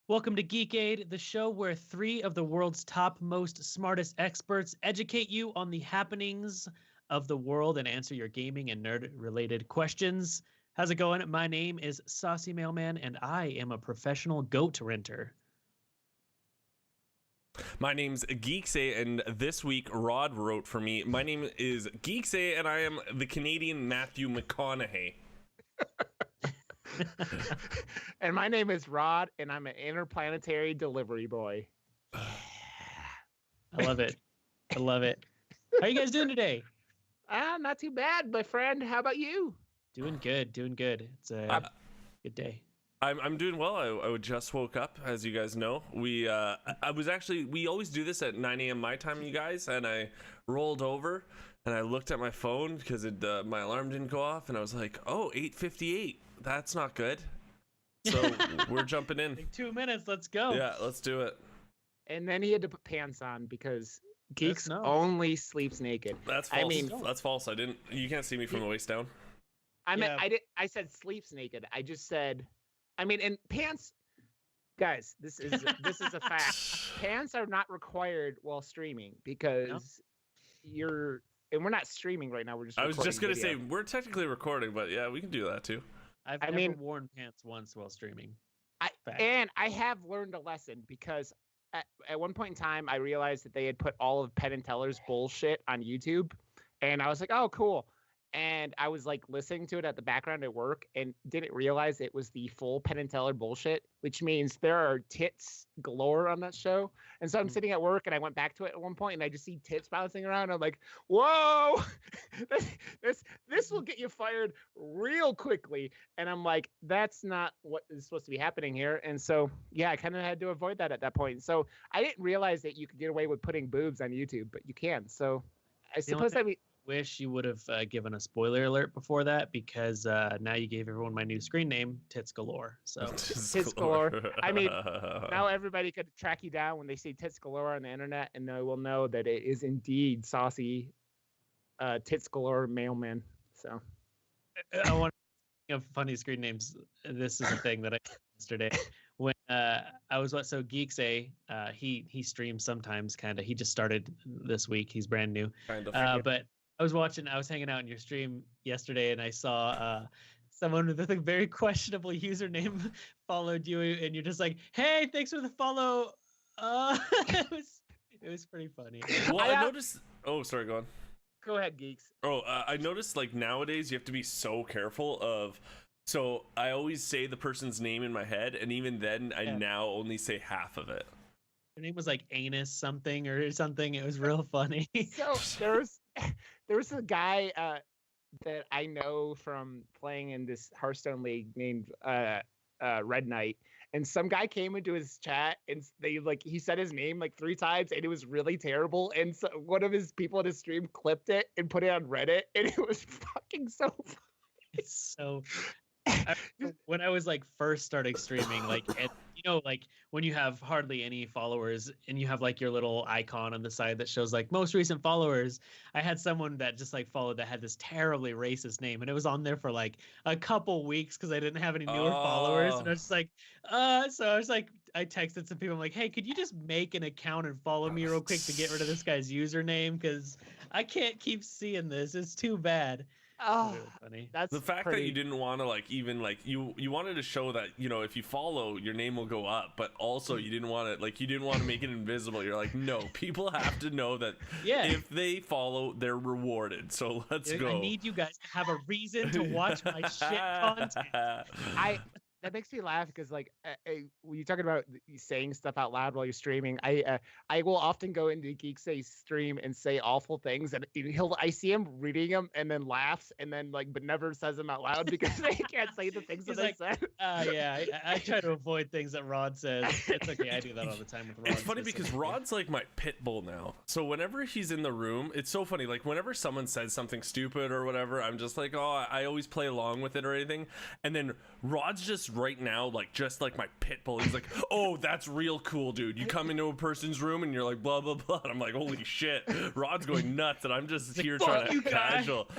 Welcome to Geek Aid, the show where three of the world's top most smartest experts educate you on the happenings of the world and answer your gaming and nerd-related questions. How's it going? My name is Saucy Mailman, and I am a professional goat renter. My name's Geeks Aid, and this week Rod wrote for me. My name is Geeks Aid, and I am the Canadian Matthew McConaughey. And my name is Rod, and I'm an interplanetary delivery boy. I love it. I love it. How are you guys doing today? Not too bad, my friend. How about you? Doing good. Doing good. It's a good day. I'm doing well. I just woke up, as you guys know. We always do this at 9 a.m. my time, you guys, and I rolled over and I looked at my phone because my alarm didn't go off, and I was like, oh, 8:58. That's not good. So we're jumping in. Like 2 minutes. Let's go. Yeah, let's do it. And then he had to put pants on because Geeks only sleeps naked. That's false. That's false. You can't see me from the waist down. I said sleeps naked. I just said, and pants, guys, this is a fact. Pants are not required while streaming because we're not streaming right now. We're just. I was just gonna say we're technically recording, but yeah, we can do that too. I've never worn pants once while streaming. And I have learned a lesson because at one point in time I realized that they had put all of Penn and Teller's bullshit on YouTube, and I was like, oh, cool. And I was like listening to it at the background at work and didn't realize it was the full Penn and Teller bullshit, which means there are tits galore on that show. And so I'm sitting at work and I went back to it at one point and I just see tits bouncing around. I'm like, whoa, this will get you fired real quickly. And I'm like, that's not what is supposed to be happening here. And so, yeah, I kind of had to avoid that at that point. So I didn't realize that you could get away with putting boobs on YouTube, but you can. So I suppose that wish you would have given a spoiler alert before that, because now you gave everyone my new screen name, Tits Galore. So Tits Galore. Now everybody could track you down when they see Tits Galore on the internet, and they will know that it is indeed Saucy Tits Galore Mailman. So I want to think of funny screen names. This is a thing that I did yesterday when so Geeks Aid, he streams sometimes, kind of. He just started this week. He's brand new. Kind of. But I was hanging out in your stream yesterday, and I saw someone with a very questionable username followed you, and you're just like, "Hey, thanks for the follow." It was pretty funny. Well, I noticed. Oh, sorry, go on. Go ahead, Geeks. Oh, I noticed like nowadays you have to be so careful of. So I always say the person's name in my head, and even then, I now only say half of it. Her name was like Anus something or something. It was real funny. So there was a guy that I know from playing in this Hearthstone league named Red Knight, and some guy came into his chat and he said his name like 3 times, and it was really terrible. And so one of his people in his stream clipped it and put it on Reddit, and it was fucking so funny. It's so. When I was like first starting streaming, like, and, like when you have hardly any followers and you have like your little icon on the side that shows like most recent followers, I had someone that just like followed that had this terribly racist name, and it was on there for like a couple weeks because I didn't have any newer followers, and I was just like, so I was like, I texted some people, I'm like, hey, could you just make an account and follow me real quick to get rid of this guy's username, because I can't keep seeing this. It's too bad. Oh, really funny. That's the fact that you didn't want to like even like you wanted to show that if you follow your name will go up, but also you didn't want to make it invisible. You're like, no, people have to know that if they follow, they're rewarded. So let's go. I need you guys to have a reason to watch my shit content. That makes me laugh because when you're talking about saying stuff out loud while you're streaming, I will often go into Geeks Aid stream and say awful things, and I see him reading them and then laughs and then but never says them out loud because I can't say the things that I said. I try to avoid things that Rod says. It's okay, I do that all the time with Rod. It's funny because Rod's like my pit bull now. So whenever he's in the room, it's so funny. Like whenever someone says something stupid or whatever, I'm just like, oh, I always play along with it or anything, and then Rod's just right now just like my pit bull. He's like, oh, that's real cool, dude. You come into a person's room and you're like blah blah blah, and I'm like, holy shit, Rod's going nuts, and I'm just here trying to casual.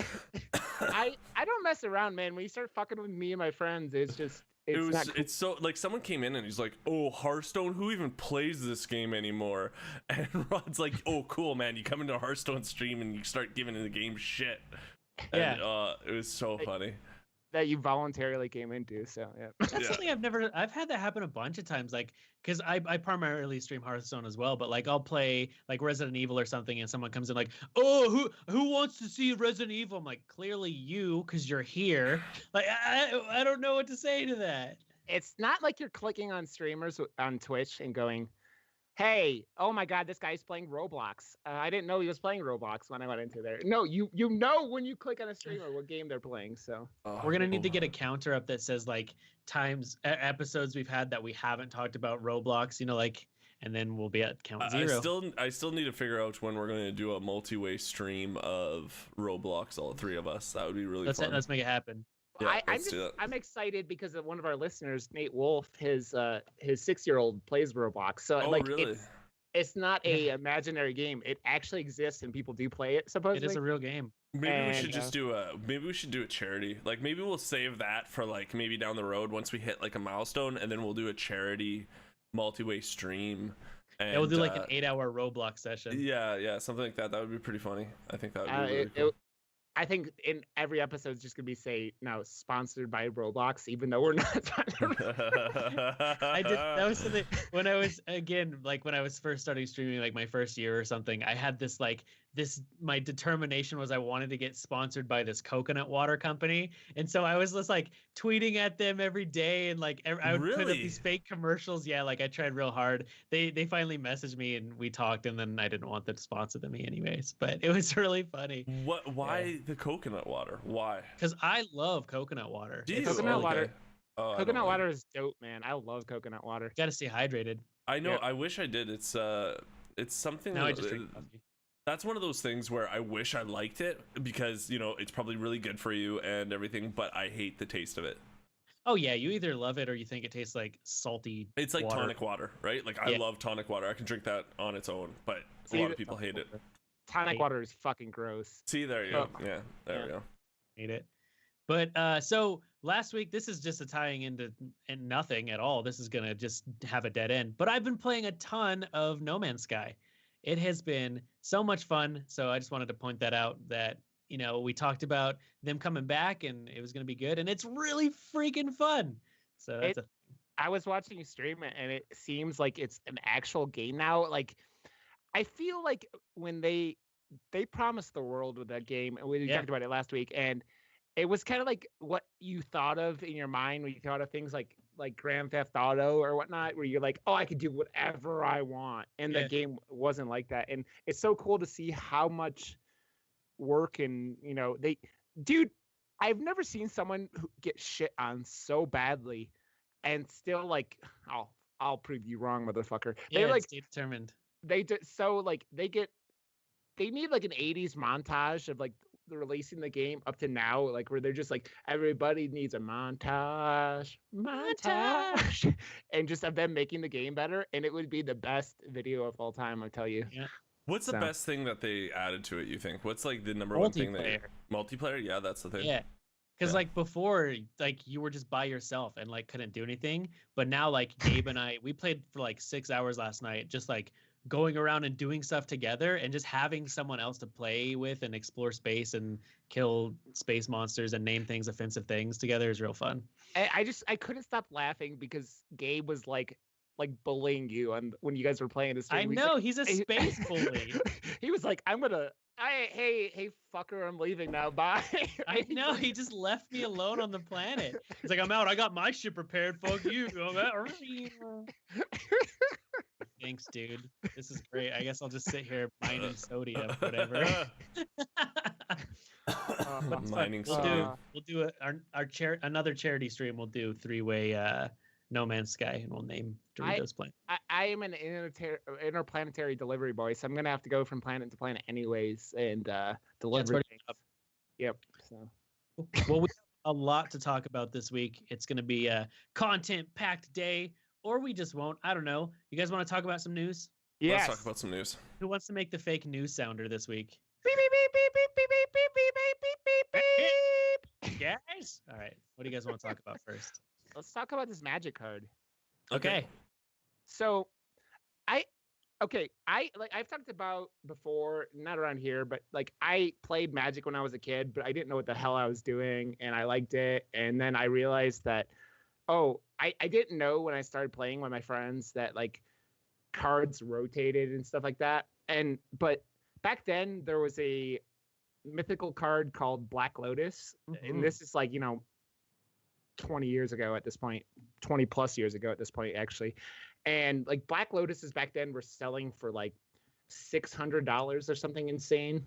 I don't mess around, man. When you start fucking with me and my friends, it's just It's so like someone came in and he's like, "Oh, Hearthstone, who even plays this game anymore?" And Rod's like, "Oh, cool, man. You come into a Hearthstone stream and you start giving the game shit." Yeah. And, it was so funny. That you voluntarily came into. So yeah. That's something I've had that happen a bunch of times, like because I primarily stream Hearthstone as well, but like I'll play like Resident Evil or something and someone comes in like, "Oh, who wants to see Resident Evil?" I'm like, clearly you, because you're here. Like I don't know what to say to that. It's not like you're clicking on streamers on Twitch and going, "Hey, oh my God, this guy's playing Roblox. I didn't know he was playing Roblox when I went into there." No, you know when you click on a streamer what game they're playing. So we're gonna need to get a counter up that says like episodes we've had that we haven't talked about Roblox. Like, and then we'll be at count 0. I still need to figure out when we're going to do a multi-way stream of Roblox, all three of us. That would be really fun. Let's make it happen. Yeah, I'm excited because of one of our listeners, Nate Wolf, his 6-year-old plays Roblox. So really? It's not a imaginary game. It actually exists and people do play it, supposedly. It is a real game. Maybe we should just do a charity. Like maybe we'll save that for like maybe down the road once we hit like a milestone, and then we'll do a charity multi-way stream. And we'll do like an 8-hour Roblox session. Yeah, something like that. That would be pretty funny. I think that would be really cool. I think in every episode it's just gonna be sponsored by Roblox, even though we're not. That was something when I was first starting streaming, like my first year or something. I had this my determination was I wanted to get sponsored by this coconut water company, and so I was just like tweeting at them every day, and like I would put up these fake commercials. Yeah, like I tried real hard. They finally messaged me and we talked, and then I didn't want them to sponsor them anyways, but it was really funny. Why the coconut water? Why? Because I love coconut water. Coconut water. Coconut water is dope, man. I love coconut water. You gotta stay hydrated. I know. Yeah. I wish I did. It's something. No, I just drink coffee. That's one of those things where I wish I liked it because it's probably really good for you and everything, but I hate the taste of it. Oh yeah, you either love it or you think it tastes like salty. It's like tonic water, right? Like I love tonic water. I can drink that on its own, but a lot of people hate it. Tonic water is fucking gross. See, there you go. Yeah, there we go. Hate it. But so last week, this is just a tying into nothing at all. This is gonna just have a dead end. But I've been playing a ton of No Man's Sky. It has been so much fun. So I just wanted to point that out that, we talked about them coming back and it was going to be good. And it's really freaking fun. So that's I was watching you stream it and it seems like it's an actual game now. Like, I feel like when they promised the world with that game, and we talked about it last week, and it was kind of like what you thought of in your mind when you thought of things like Grand Theft Auto or whatnot, where you're like, oh, I could do whatever I want. And the game wasn't like that. And it's so cool to see how much work and, I've never seen someone who get shit on so badly and still like, I'll prove you wrong, motherfucker. They're like determined. They need like an 80s montage of like releasing the game up to now, like where they're just like, everybody needs a montage and just of them making the game better, and it would be the best video of all time, I tell you. What's the best thing that they added to it, you think? What's like the number one thing that multiplayer? Yeah, that's the thing. Because like before, like you were just by yourself and like couldn't do anything, but now like Gabe and we played for like 6 hours last night, just like going around and doing stuff together, and just having someone else to play with and explore space and kill space monsters and name things, offensive things together is real fun. I couldn't stop laughing because Gabe was like bullying you, and when you guys were playing this game, I know he's a space bully. He was like, hey fucker, I'm leaving now, bye. I know, he just left me alone on the planet. He's like, I'm out, I got my shit prepared, fuck you. Thanks, dude. This is great. I guess I'll just sit here mining sodium, whatever. Mining sodium. We'll do another charity stream. We'll do 3-way No Man's Sky, and we'll name Doritos Planet. I am an interplanetary delivery boy, so I'm gonna have to go from planet to planet anyways and deliver things. Yep. So. Well, we have a lot to talk about this week. It's gonna be a content-packed day. Or we just won't. I don't know. You guys want to talk about some news? Yes. Let's talk about some news. Who wants to make the fake news sounder this week? Beep, beep, beep, beep, beep, beep, beep, beep, beep, beep, beep, beep, beep. Guys? All right. What do you guys want to talk about first? let's talk about this Magic card. Okay. So, I've talked about before, not around here, but like I played Magic when I was a kid, but I didn't know what the hell I was doing, and I liked it, and then I realized that, I didn't know when I started playing with my friends that like cards rotated and stuff like that, but back then there was a mythical card called Black Lotus, and this is like 20 years ago at this point, 20 plus years ago at this point, actually. And like Black Lotuses back then were selling for like $600 or something insane.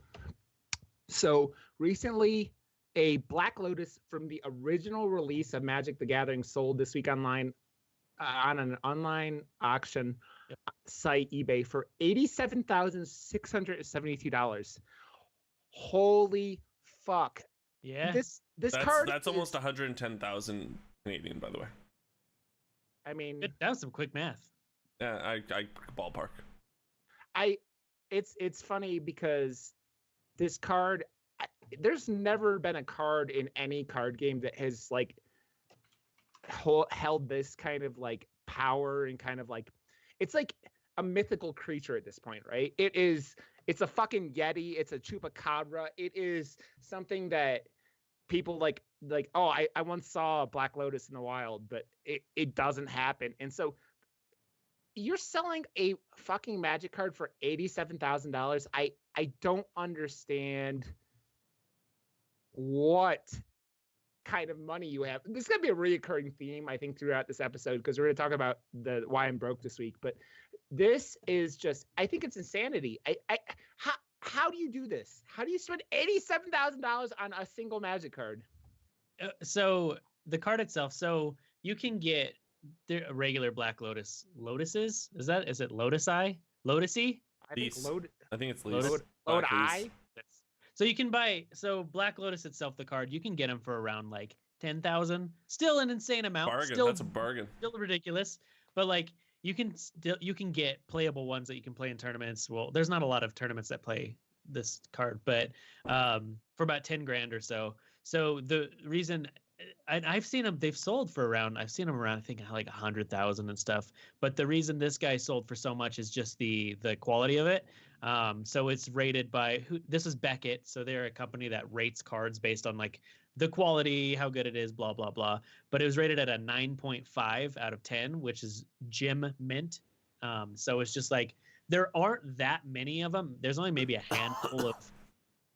So recently, a Black Lotus from the original release of Magic the Gathering sold this week online on an online auction site, eBay, for $87,672. Holy fuck. Yeah. This card that's almost 110,000 Canadian, by the way. I mean, that was some quick math. Yeah, I ballpark. It's funny because this card, there's never been a card in any card game that has like held this kind of like power and kind of like, it's like a mythical creature at this point, right? It's a fucking Yeti. It's a Chupacabra. It is something that people like, I once saw a Black Lotus in the wild, but it doesn't happen. And so you're selling a fucking Magic card for $87,000. I don't understand what kind of money you have. This is gonna be a reoccurring theme, I think, throughout this episode, because we're gonna talk about the why I'm broke this week. But this is just, I think it's insanity. How do you do this? How do you spend $87,000 on a single Magic card? So the card itself, so you can get the regular Black Lotuses. Is it Lotusy? Lotusy? I think it's Lotus. Lotus. So you can buy, Black Lotus itself, the card, you can get them for around like 10,000. Still an insane amount. Bargain. Still, that's a bargain. Still ridiculous. But like you can get playable ones that you can play in tournaments. Well, there's not a lot of tournaments that play this card, but for about 10 grand or so. So the reason I've seen them, they've sold for around, I think like 100,000 and stuff. But the reason this guy sold for so much is just the quality of it. So it's rated by this is Beckett. So they're a company that rates cards based on like the quality, how good it is, blah, blah, blah. But it was rated at a 9.5 out of 10, which is Gem Mint. So it's just like, there aren't that many of them. There's only maybe a handful of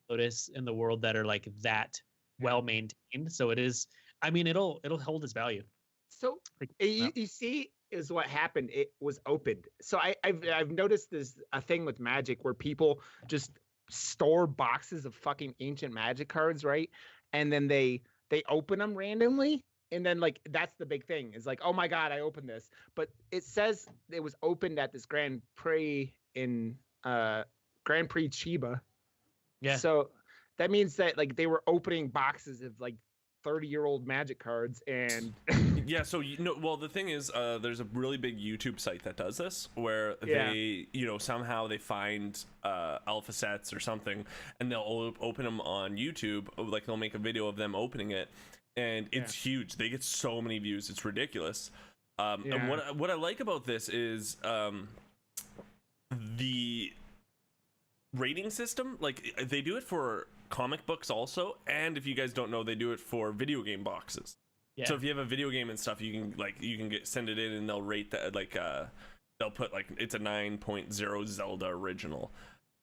Lotus in the world that are like that well maintained. So it is, I mean, it'll hold its value. So you see is what happened. It was opened. So I've noticed there's a thing with Magic where people just store boxes of fucking ancient Magic cards, right? And then they open them randomly. And then like that's the big thing. Is like, oh my God, I opened this. But it says it was opened at this Grand Prix in Grand Prix Chiba. Yeah. So that means that like they were opening boxes of like 30-year-old Magic cards and yeah. So the thing is, there's a really big YouTube site that does this, where they somehow they find alpha sets or something, and they'll open them on YouTube. Like they'll make a video of them opening it, and it's huge. They get so many views, it's ridiculous. And what I like about this is the rating system. Like they do it for comic books also, and if you guys don't know, they do it for video game boxes. So if you have a video game and stuff, you can send it in and they'll rate that, like they'll put like it's a 9.0 Zelda original.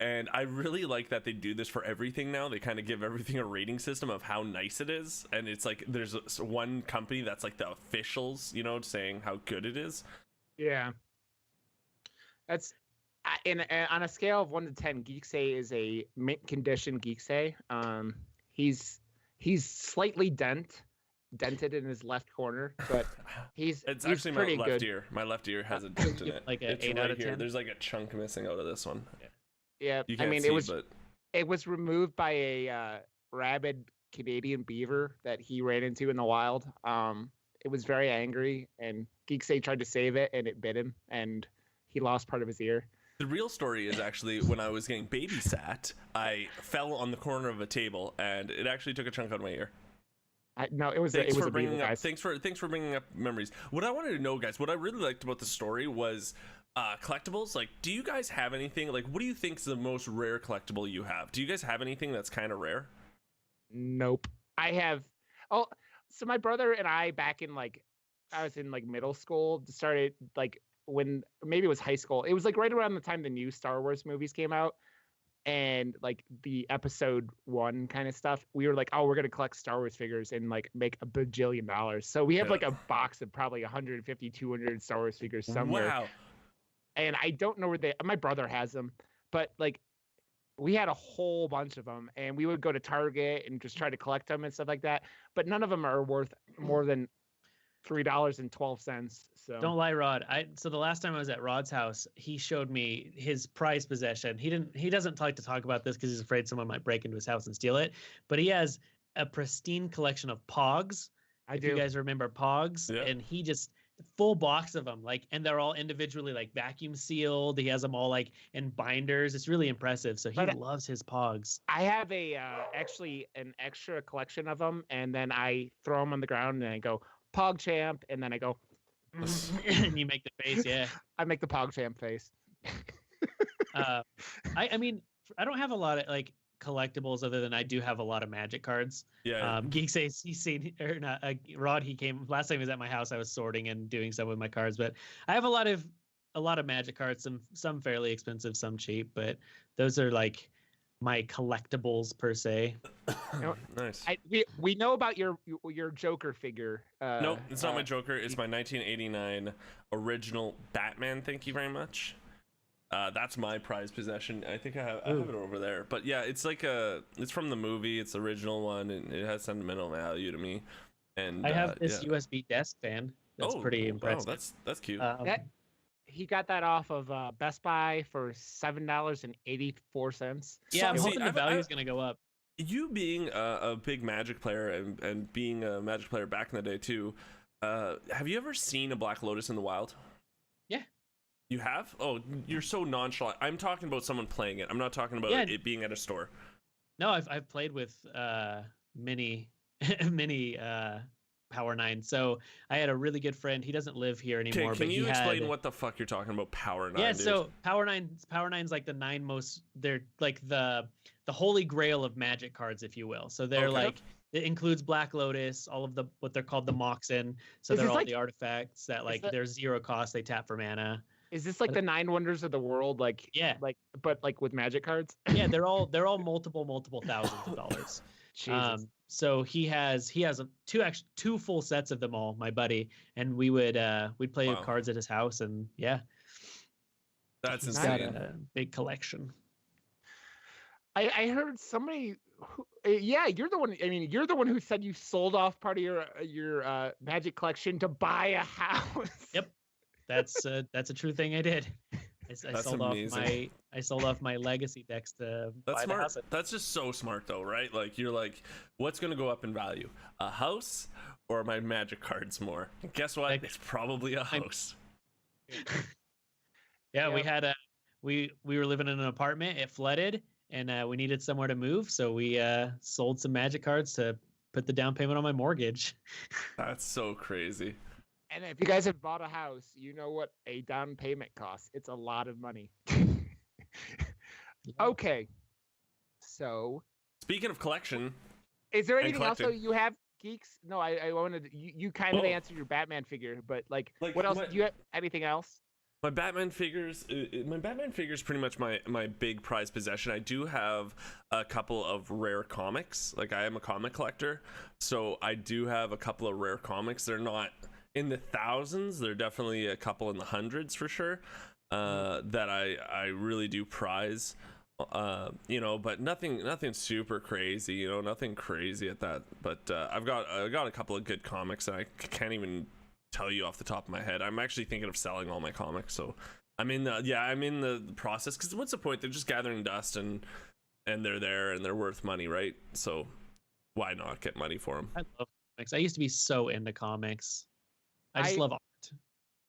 And I really like that they do this for everything now. They kind of give everything a rating system of how nice it is, and it's like there's one company that's like the officials, saying how good it is. Yeah, that's on a scale of 1 to 10. Geeks Aid is a mint condition Geeks Aid. He's slightly dented in his left corner, but it's actually pretty my left good. ear. My left ear has a dent in it. Like an it's 8 right out of 10. Here. There's like a chunk missing out of this one. Yeah, You can't I mean see, it was removed by a rabid Canadian beaver that he ran into in the wild. It was very angry, and Geeks Aid tried to save it, and it bit him, and he lost part of his ear. The real story is actually when I was getting babysat, I fell on the corner of a table, and it actually took a chunk out of my ear. No, it was Thanks a for beaver, bringing up. guys. Thanks for bringing up memories. What I wanted to know, guys, what I really liked about the story was collectibles. Like, do you guys have anything? Like, what do you think's the most rare collectible you have? Do you guys have anything that's kind of rare? Nope. I have. Oh, so my brother and I back in like I was in like middle school started like when maybe it was high school. It was like right around the time the new Star Wars movies came out. And like the episode 1 kind of stuff, we were like, oh, we're gonna collect Star Wars figures and like make a bajillion dollars. So we have like a box of probably 150, 200 Star Wars figures somewhere. Wow. And I don't know where my brother has them, but like we had a whole bunch of them, and we would go to Target and just try to collect them and stuff like that. But none of them are worth more than $3.12. So Don't lie, Rod. So the last time I was at Rod's house, he showed me his prized possession. He doesn't like to talk about this because he's afraid someone might break into his house and steal it. But he has a pristine collection of Pogs. I do. You guys remember Pogs? Yeah. And he just full box of them, like, and they're all individually like vacuum sealed. He has them all like in binders. It's really impressive. So he loves his Pogs. I have actually an extra collection of them, and then I throw them on the ground and I go Pog Champ, and then I go. And you make the face, yeah. I make the Pog Champ face. I mean, I don't have a lot of like collectibles other than I do have a lot of Magic cards. Yeah. Geeks Aid, he's seen or not. Rod, he came last time he was at my house. I was sorting and doing stuff with my cards, but I have a lot of Magic cards. Some fairly expensive, some cheap, but those are like my collectibles per se. Nice. We know about your Joker figure. Nope, it's not my Joker. It's my 1989 original Batman. Thank you very much. That's my prized possession. I think I have it over there. But yeah, it's like it's from the movie. It's the original one, and it has sentimental value to me. And I have this USB desk fan. That's pretty impressive. Wow, that's cute. He got that off of Best Buy for $7.84. Yeah, I'm hoping the value is going to go up. You being a big Magic player and being a Magic player back in the day too, have you ever seen a Black Lotus in the wild? Yeah. You have? Oh, you're so nonchalant. I'm talking about someone playing it. I'm not talking about it being at a store. No, I've played with many Power 9. So I had a really good friend. He doesn't live here anymore. Okay, can you explain what the fuck you're talking about, Power 9? Yeah, dude? so Power 9's like the 9 most. They're like the holy grail of Magic cards, if you will. So they're like it includes Black Lotus, all of the what they're called the Moxen. So they're all like, the artifacts that like they're 0 cost. They tap for mana. Is this like the 9 wonders of the world? Like but like with Magic cards? Yeah, they're all multiple thousands of dollars. Jesus. So he has two full sets of them all, my buddy, and we'd play cards at his house, and that's he's insane. got a big collection. I heard somebody you're the one. I mean, you're the one who said you sold off part of your Magic collection to buy a house. Yep. That's a true thing I did. I sold off my legacy decks to buy the house. That's just so smart though, right? Like you're like, what's gonna go up in value? A house or my Magic cards more? And guess what? It's probably a house. Yeah, we had we were living in an apartment. It flooded, and we needed somewhere to move, so we sold some Magic cards to put the down payment on my mortgage. That's so crazy. And if you guys have bought a house, you know what a down payment costs. It's a lot of money. Okay. So. Speaking of collection. Is there anything else that you have, Geeks? No, I wanted you kind of answered your Batman figure, but like what else? Do you have anything else? My Batman figures pretty much my big prized possession. I do have a couple of rare comics. Like I am a comic collector, so I do have a couple of rare comics. They're not in the thousands. They're definitely a couple in the hundreds for sure. That I really do prize. But nothing super crazy. Nothing crazy at that. But I've got a couple of good comics, and I can't even tell you off the top of my head. I'm actually thinking of selling all my comics, so I'm in the process. Because what's the point? They're just gathering dust, and they're there, and they're worth money, right? So why not get money for them? I love comics. I used to be so into comics. I just love art.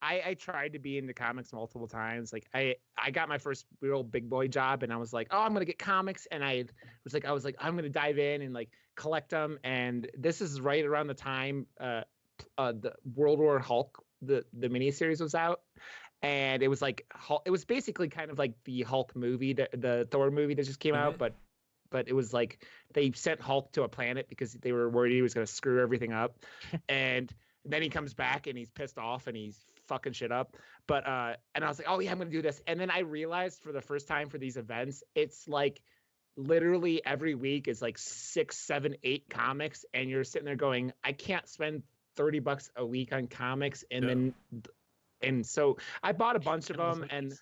I tried to be into comics multiple times. Like I got my first real big boy job, and I was like, oh, I'm gonna get comics, and I was like, I'm gonna dive in and like collect them. And this is right around the time the World War Hulk the miniseries was out, and it was like it was basically kind of like the Hulk movie, the Thor movie that just came out, but it was like they sent Hulk to a planet because they were worried he was going to screw everything up, and then he comes back and he's pissed off and he's fucking shit up. But and I was like, oh yeah, I'm going to do this. And then I realized for the first time for these events, it's like literally every week is like 6, 7, 8 comics, and you're sitting there going, I can't spend $30 a week on comics. And then so I bought a bunch of them, and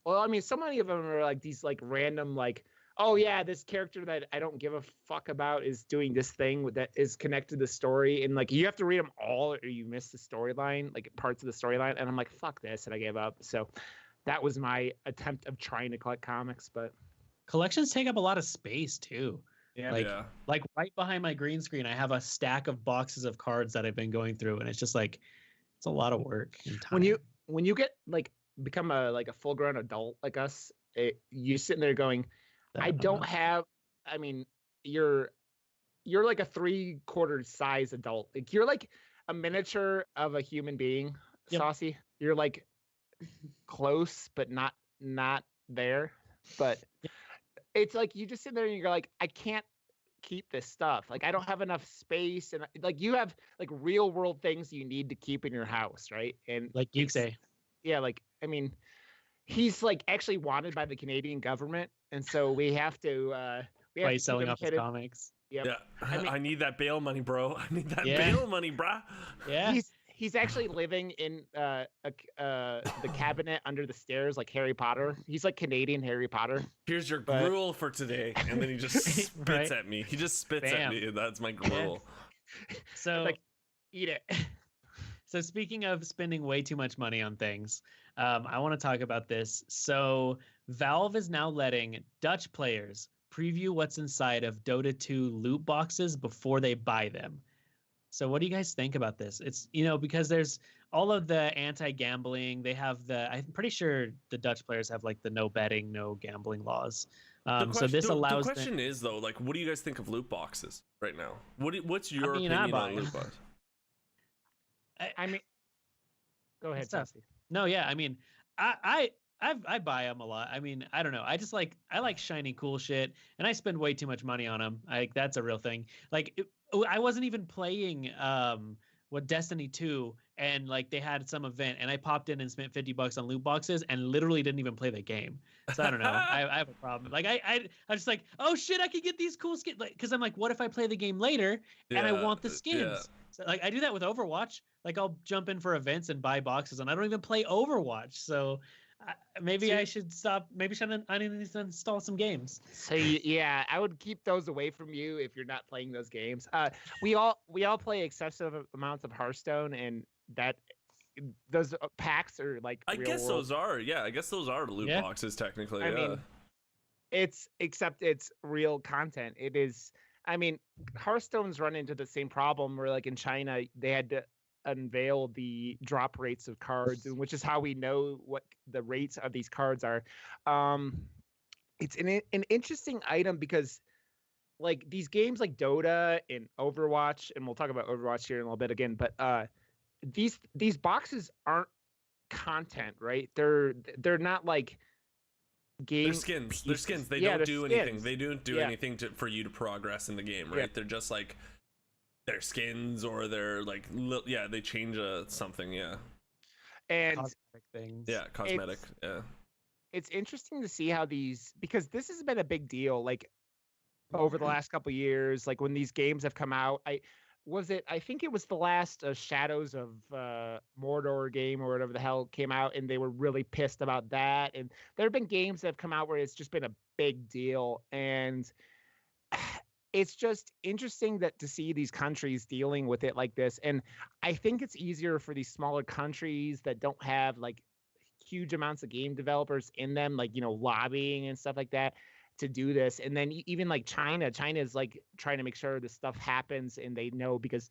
well, I mean, so many of them are like these like random like, oh yeah, this character that I don't give a fuck about is doing this thing that is connected to the story, and like you have to read them all or you miss the storyline, like parts of the storyline. And I'm like, fuck this, and I gave up. So that was my attempt of trying to collect comics. But collections take up a lot of space too. Yeah. Like right behind my green screen, I have a stack of boxes of cards that I've been going through, and it's just like it's a lot of work and time. When you get like become a full grown adult like us, you sitting there going, I don't have. I mean, you're like a 3/4 size adult. Like you're like a miniature of a human being, Saucy. You're like close, but not there. But it's like you just sit there and you're like, I can't keep this stuff. Like I don't have enough space, and like you have like real world things you need to keep in your house, right? And like Geeks Aid. Yeah, like I mean, he's like actually wanted by the Canadian government, and so we have to by selling off his comics. Yep. Yeah, I need that bail money, bro. I need that Yeah. bail money, brah. Yeah. He's actually living in the cabinet under the stairs like Harry Potter. He's like Canadian Harry Potter. Here's your gruel for today, and then he just spits Right? at me. He just spits at me. That's my gruel. So Like, eat it. So speaking of spending way too much money on things, I want to talk about this. So Valve is now letting Dutch players preview what's inside of Dota 2 loot boxes before they buy them. So what do you guys think about this? It's, because there's all of the anti-gambling. They have I'm pretty sure the Dutch players have like the no betting, no gambling laws. So this allows. The question is though, like, what do you guys think of loot boxes right now? What's your opinion on loot boxes? I mean, go ahead, Jesse. No, yeah, I mean, I buy them a lot. I mean, I don't know. I like shiny cool shit, and I spend way too much money on them. That's a real thing. Like I wasn't even playing Destiny 2, and like they had some event, and I popped in and spent $50 on loot boxes, and literally didn't even play the game. So I don't know. I have a problem. Like I just like, oh shit, I could get these cool skins. Like, because I'm like, what if I play the game later and I want the skins? Yeah. So, like I do that with Overwatch. Like I'll jump in for events and buy boxes, and I don't even play Overwatch. So maybe I should stop. Maybe I need to install some games. So yeah, I would keep those away from you if you're not playing those games. We all play excessive amounts of Hearthstone, and those packs are like. I guess those are loot boxes technically. I mean, it's real content. It is. I mean, Hearthstone's run into the same problem where, like in China, they had to unveil the drop rates of cards, which is how we know what the rates of these cards are. It's an interesting item because, like, these games like Dota and Overwatch, and we'll talk about Overwatch here in a little bit again, but these boxes aren't content, right? They're not like. They're skins. They're skins. They don't do anything. They don't do anything for you to progress in the game, right? Yeah. They're just like they're skins, or they're like they change something, and cosmetic things. Yeah, cosmetic. It's interesting to see how these, because this has been a big deal like over the last couple of years. Like when these games have come out, I think it was the last Shadows of Mordor game or whatever the hell came out, and they were really pissed about that. And there have been games that have come out where it's just been a big deal, and it's just interesting to see these countries dealing with it like this. And I think it's easier for these smaller countries that don't have like huge amounts of game developers in them, like lobbying and stuff like that, to do this. And then even like China is like trying to make sure this stuff happens, and they know because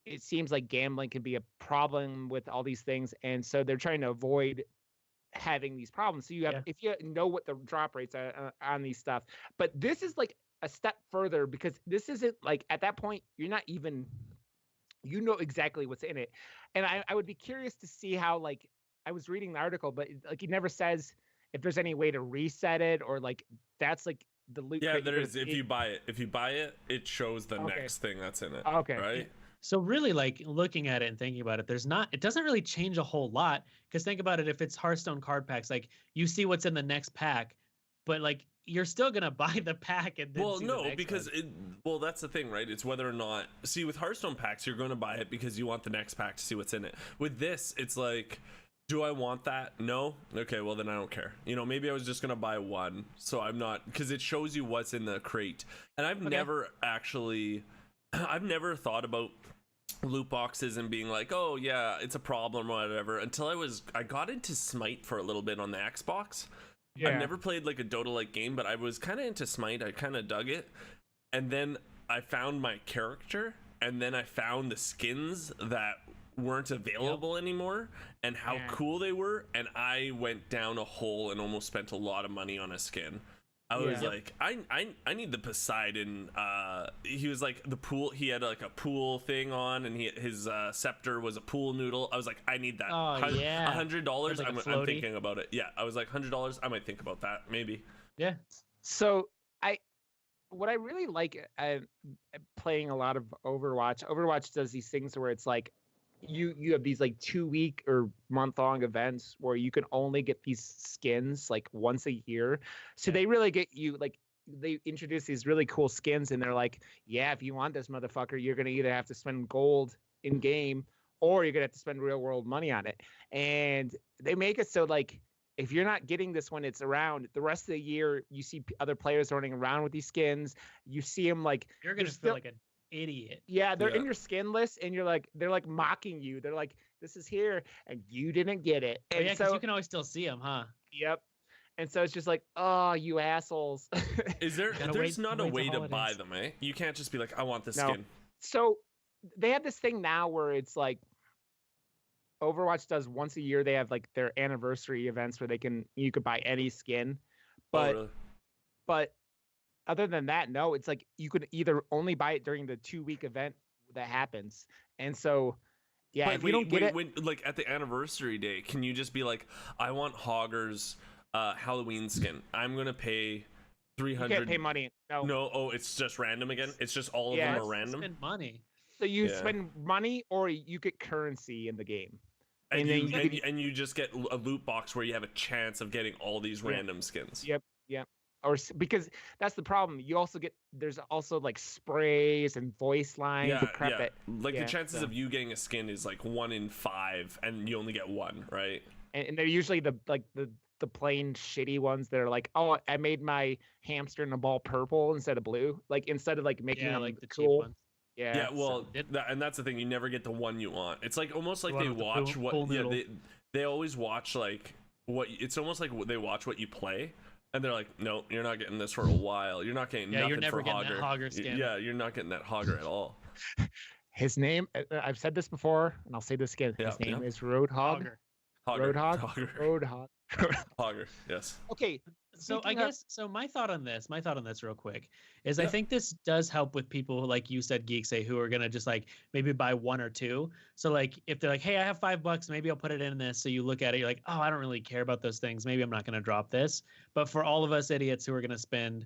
it seems like gambling can be a problem with all these things, and so they're trying to avoid having these problems. So you have, if you know what the drop rates are on these stuff, but this is like a step further because this isn't like at that point you're not even, you know exactly what's in it, and I would be curious to see how, like, I was reading the article, but like it never says if there's any way to reset it or like that's like the loot. Yeah, there is. If you buy it, it shows the Okay. next thing that's in it. Okay. Right. So really, like looking at it and thinking about it, it doesn't really change a whole lot. Because think about it, if it's Hearthstone card packs, like you see what's in the next pack, but like you're still gonna buy the pack and then see the next because one. that's the thing, right? It's whether or not, see, with Hearthstone packs, you're going to buy it because you want the next pack to see what's in it. With this, it's like, do I want that? No. Okay, well then I don't care. You know, maybe I was just gonna buy one, so I'm not, because it shows you what's in the crate. And I've never thought about loot boxes and being like, oh yeah, it's a problem or whatever, until I got into Smite for a little bit on the Xbox. I've never played like a Dota like game, but I was kind of into Smite. I kind of dug it, and then I found my character, and then I found the skins that weren't available anymore and how cool they were, and I went down a hole and almost spent a lot of money on a skin. I was like, I need the Poseidon. He was like the pool. He had like a pool thing on, and his scepter was a pool noodle. I was like, I need that. Oh yeah, $100. Like I'm thinking about it. Yeah, I was like $100. I might think about that maybe. Yeah. So what I really like playing a lot of Overwatch. Overwatch does these things where it's like you have these like 2-week or month-long events where you can only get these skins like once a year. So they really get you, like they introduce these really cool skins and they're like, yeah, if you want this motherfucker, you're gonna either have to spend gold in game or you're gonna have to spend real world money on it. And they make it so like if you're not getting this when it's around, the rest of the year you see other players running around with these skins. You see them like you're gonna feel like an idiot. Yeah, they're in your skin list, and they're like mocking you. They're like, "This is here, and you didn't get it." And yeah, because you can always still see them, huh? Yep. And so it's just like, oh, you assholes. There's not a way to buy them, eh? You can't just be like, I want this skin. So they have this thing now where it's like Overwatch does once a year. They have like their anniversary events where you could buy any skin, but other than that, no, it's like you could either only buy it during the 2-week event that happens. And so, yeah, but if you don't get it, when, like at the anniversary day, can you just be like, I want Hogger's Halloween skin. I'm going to pay 300. You can't pay money. No. Oh, it's just random again? It's just all of them are random? Spend money. So you spend money or you get currency in the game. And you just get a loot box where you have a chance of getting all these random skins. Yep. Or because that's the problem. You also there's also like sprays and voice lines to prep it. Like the chances of you getting a skin is like 1 in 5, and you only get one, right? And they're usually the plain shitty ones that are like, oh, I made my hamster and a ball purple instead of blue, like instead of like making them like the cool. cheap ones. Yeah, well, and that's the thing. You never get the one you want. It's like almost like they watch they always watch like what. It's almost like they watch what you play. And they're like, no, you're not getting this for a while. You're not getting nothing you're never for getting Hogger. that Hogger skin. Yeah, you're not getting that Hogger at all. His name, I've said this before, and I'll say this again. His name is Roadhog. Hogger. Roadhog. Hogger, yes. Okay. So my thought on this real quick is I think this does help with people like you said, Geeks Aid, who are gonna just like maybe buy 1 or 2. So like if they're like, hey, I have $5, maybe I'll put it in this. So you look at it, you're like, oh, I don't really care about those things. Maybe I'm not gonna drop this. But for all of us idiots who are gonna spend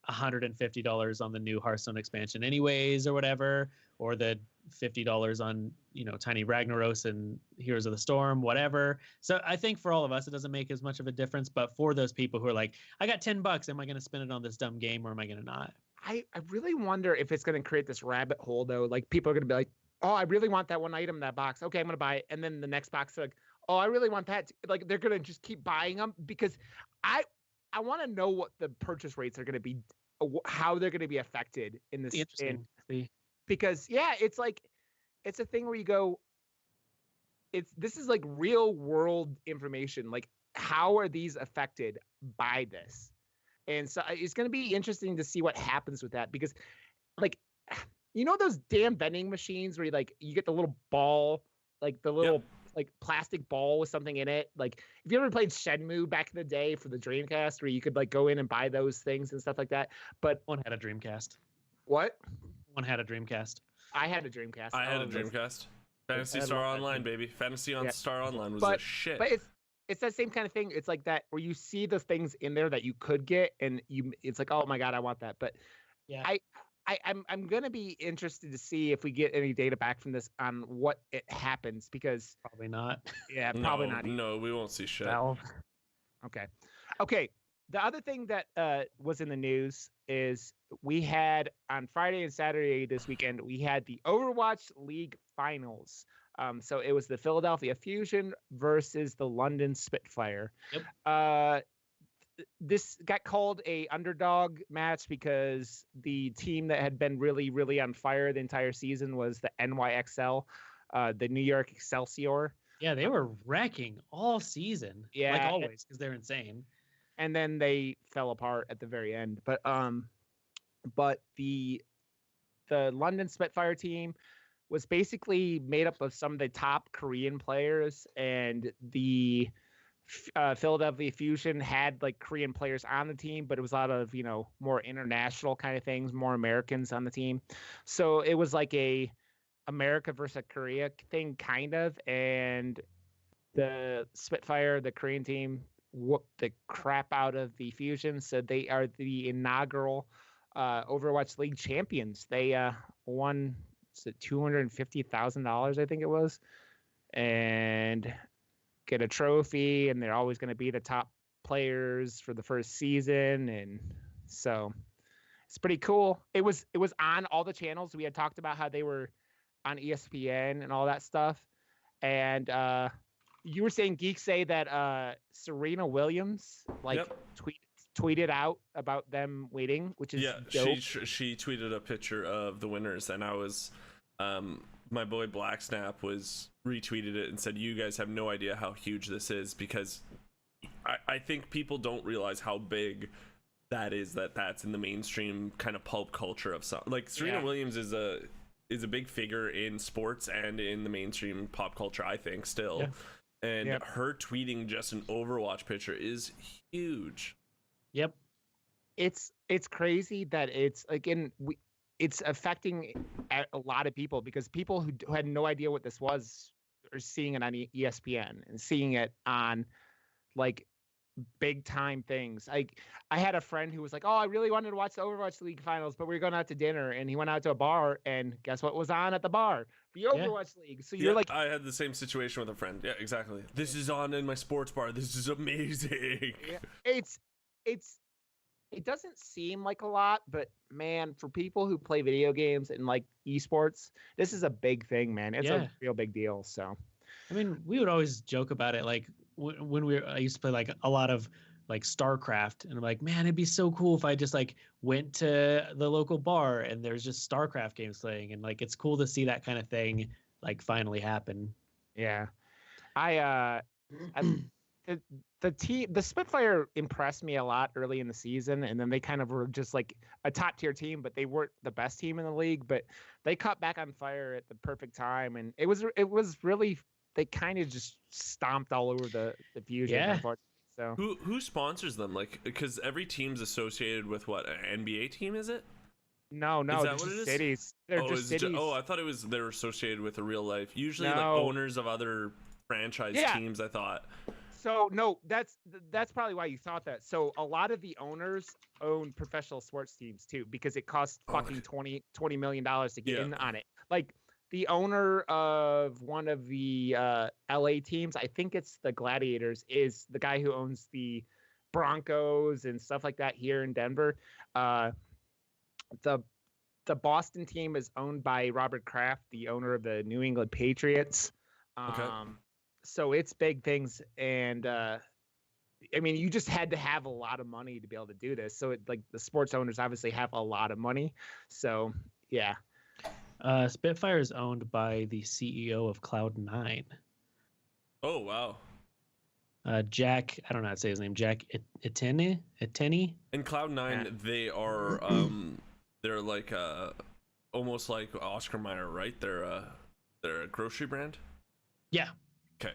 $150 on the new Hearthstone expansion anyways, or whatever, or the $50 on Tiny Ragnaros and Heroes of the Storm, whatever. So I think for all of us it doesn't make as much of a difference, but for those people who are like, I got $10, am I going to spend it on this dumb game or am I going to not? I really wonder if it's going to create this rabbit hole though. Like people are going to be like, oh, I really want that one item in that box. Okay, I'm going to buy it. And then the next box, like, oh, I really want that. Like they're going to just keep buying them because I want to know what the purchase rates are going to be, how they're going to be affected in this. Interesting. Because it's like, it's a thing where you go, this is like real world information. Like how are these affected by this? And so it's going to be interesting to see what happens with that, because like you know those damn vending machines where you get the little ball, like the little like plastic ball with something in it. Like if you ever played Shenmue back in the day for the Dreamcast, where you could like go in and buy those things and stuff like that. But One had a Dreamcast. what? One had a Dreamcast. I had a Dreamcast. I had a Dreamcast. Phantasy Star Online, baby. Phantasy on Star Online was a shit. But it's that same kind of thing. It's like that where you see the things in there that you could get, and it's like, oh my god, I want that. But yeah, I'm gonna be interested to see if we get any data back from this on what it happens, because probably not. Yeah, probably not. No, we won't see shit. Valve. Okay. The other thing that was in the news is we had on Friday and Saturday this weekend, we had the Overwatch League finals. So it was the Philadelphia Fusion versus the London Spitfire. Yep. This got called a underdog match because the team that had been really, really on fire the entire season was the NYXL, the New York Excelsior. Yeah, they were wrecking all season. Yeah, like always, because they're insane. And then they fell apart at the very end. But the London Spitfire team was basically made up of some of the top Korean players, and the Philadelphia Fusion had like Korean players on the team, but it was a lot of, more international kind of things, more Americans on the team. So it was like a America versus Korea thing, kind of. And the Spitfire, the Korean team, whooped the crap out of the Fusion. So they are the inaugural Overwatch League champions. They won $250,000, I think it was, and get a trophy, and they're always going to be the top players for the first season. And so it's pretty cool. It was on all the channels. We had talked about how they were on ESPN and all that stuff. And you were saying, Geeks Aid, that Serena Williams tweeted out about them waiting, which is dope. She tweeted a picture of the winners, and I was my boy Black Snap was retweeted it and said, you guys have no idea how huge this is, because I think people don't realize how big that is, that's in the mainstream kind of pulp culture of some, like Serena Williams is a big figure in sports and in the mainstream pop culture, I think, still. And her tweeting just an Overwatch picture is huge. Yep. It's crazy that it's it's affecting a lot of people, because people who had no idea what this was are seeing it on ESPN and seeing it on like big time things. I had a friend who was like, oh, I really wanted to watch the Overwatch League finals, but we were going out to dinner, and he went out to a bar, and guess what was on at the bar? The Overwatch League. So you're like, I had the same situation with a friend. Yeah, exactly. This is on in my sports bar. This is amazing. Yeah, it doesn't seem like a lot, but man, for people who play video games and like esports, this is a big thing, man. It's a real big deal. So, I mean, we would always joke about it, like when I used to play like a lot of like StarCraft, and I'm like, man, it'd be so cool if I just like went to the local bar and there's just StarCraft games playing, and like it's cool to see that kind of thing like finally happen. Yeah, the Spitfire impressed me a lot early in the season, and then they kind of were just like a top tier team, but they weren't the best team in the league. But they caught back on fire at the perfect time, and it was really, they kind of just stomped all over the Fusion. Yeah. So who sponsors them? Like, because every team's associated with what, an NBA team, is it? No, is that they're what just it is? cities. They're just cities. I thought it was they were associated with a real life. Usually, No. like owners of other franchise teams. I thought. So no, that's probably why you thought that. So a lot of the owners own professional sports teams too, because it costs fucking $20 million to get in on it. Like the owner of one of the LA teams, I think it's the Gladiators, is the guy who owns the Broncos and stuff like that here in Denver. The Boston team is owned by Robert Kraft, the owner of the New England Patriots. So it's big things, and I mean, you just had to have a lot of money to be able to do this. So like the sports owners obviously have a lot of money. So yeah. Spitfire is owned by the CEO of Cloud9. Oh wow. Jack, I don't know how to say his name. Jack Eteni. In Cloud9, they are they're like almost like Oscar Mayer, right? They're a grocery brand. Yeah. Okay.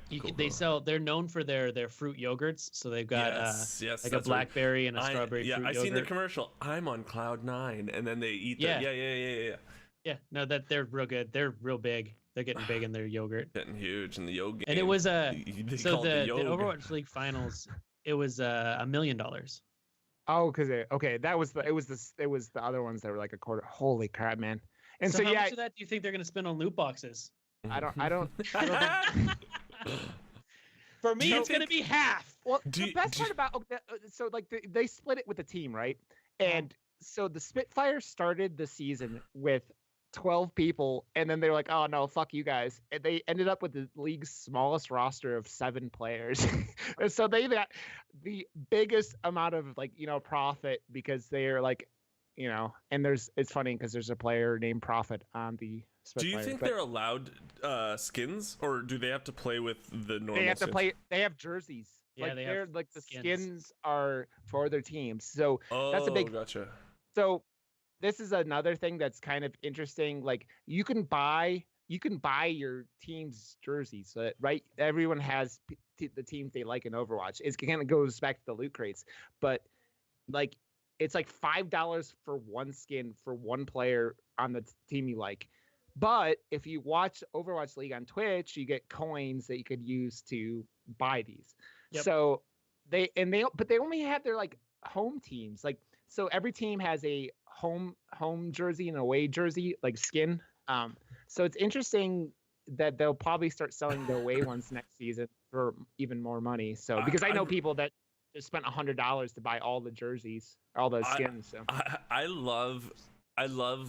They're known for their fruit yogurts. So they've got yes, like a blackberry and a strawberry yeah, fruit I've yogurt. seen the commercial. I'm on cloud 9, and then they eat Yeah. Yeah. Yeah, no, that they're real good. They're real big. They're getting big in their yogurt. Getting huge in the yogurt. And it was They so call it the Overwatch League finals. It was $1 million. Oh, because that was the other ones that were like a quarter. Holy crap, man! And so how yeah, much of that do you think they're gonna spend on loot boxes? I don't think, For me, it's gonna be half. well, the best part about so like they split it with the team, right? And so the Spitfire started the season with 12 people, and then they were like, "Oh no, fuck you guys!" And they ended up with the league's smallest roster of 7 players. And so they got the biggest amount of profit because they're like, and it's funny because there's a player named Profit on the Spitfire. Do you think they're allowed skins, or do they have to play with the normal? They have to skins? play. They have jerseys. Yeah, they have the skins. skins are for their teams. So that's a big. Gotcha. So this is another thing that's kind of interesting. Like you can buy your team's jerseys, so that, right? Everyone has the teams they like in Overwatch. It kind of goes back to the loot crates, but like it's like $5 for one skin for one player on the team you like. But if you watch Overwatch League on Twitch, you get coins that you could use to buy these. Yep. So they only have their like home teams. Like so every team has a home jersey and away jersey like skin. So it's interesting that they'll probably start selling the away ones next season for even more money. So because I know people that just spent $100 to buy all the jerseys, all the skins. So I love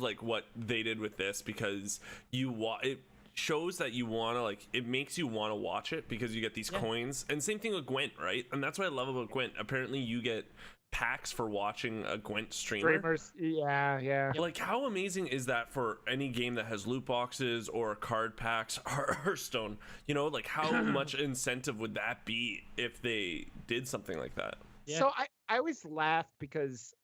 like what they did with this because it shows that you want to it makes you want to watch it because you get these coins, and same thing with Gwent, right? And that's what I love about Gwent. Apparently you get packs for watching a Gwent streamer. Streamers, yeah. Like how amazing is that for any game that has loot boxes or card packs? Hearthstone, like how much incentive would that be if they did something like that? Yeah. So I always laugh because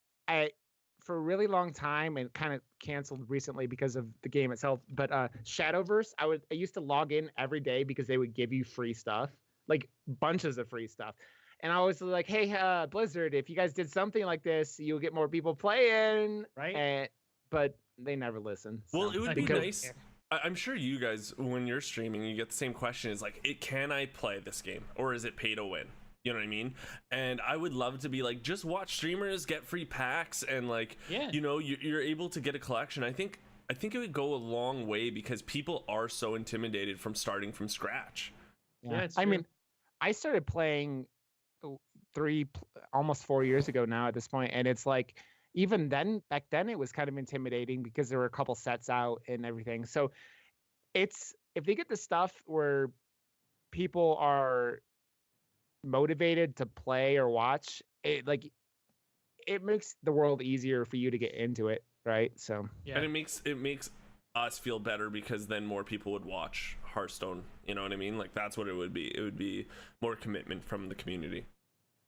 for a really long time and kind of canceled recently because of the game itself. But Shadowverse, I used to log in every day because they would give you free stuff, like bunches of free stuff. And I was like, hey, Blizzard, if you guys did something like this, you'll get more people playing. Right. But they never listen. Well, it would be nice. I'm sure you guys, when you're streaming, you get the same question. Is like, can I play this game? Or is it pay to win? You know what I mean? And I would love to be like, just watch streamers get free packs and you're able to get a collection. I think it would go a long way because people are so intimidated from starting from scratch. Yeah, I mean, I started playing almost 4 years ago now at this point, and it's like even then back then it was kind of intimidating because there were a couple sets out and everything. So if they get the stuff where people are motivated to play or watch it, like it makes the world easier for you to get into it, right? So and it makes us feel better because then more people would watch Hearthstone. You know what I mean? Like that's what it would be. It would be more commitment from the community.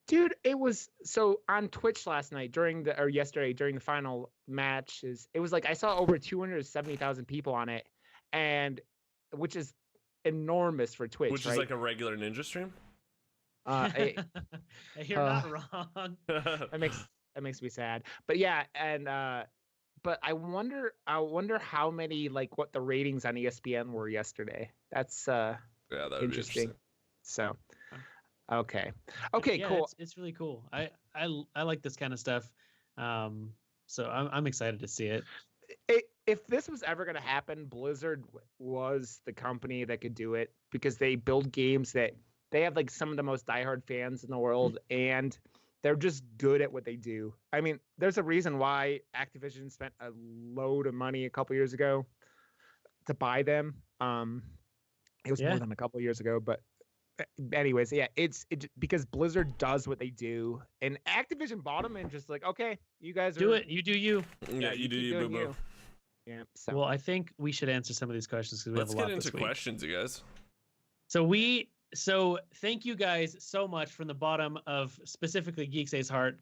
Dude, it was so on Twitch last night yesterday during the final matches. It was like I saw over 270,000 people on it, and which is enormous for Twitch. Which is like a regular Ninja stream. You're not wrong. That makes me sad. But yeah, and but I wonder how many what the ratings on ESPN were yesterday. That's that would be interesting. So. Okay, yeah, cool. It's really cool. I like this kind of stuff. So I'm excited to see it. If this was ever going to happen, Blizzard was the company that could do it because they build games that they have some of the most diehard fans in the world, and they're just good at what they do. I mean, there's a reason why Activision spent a load of money a couple years ago to buy them. It was more than a couple years ago, but. Anyways, yeah, it's because Blizzard does what they do, and Activision bought them and just okay, you guys do it. You do you. Yeah, you do you, boo. Yeah. So. Well, I think we should answer some of these questions because we have a lot. Let's get into questions, you guys. So we So thank you guys so much from the bottom of specifically Geeks Aid's heart.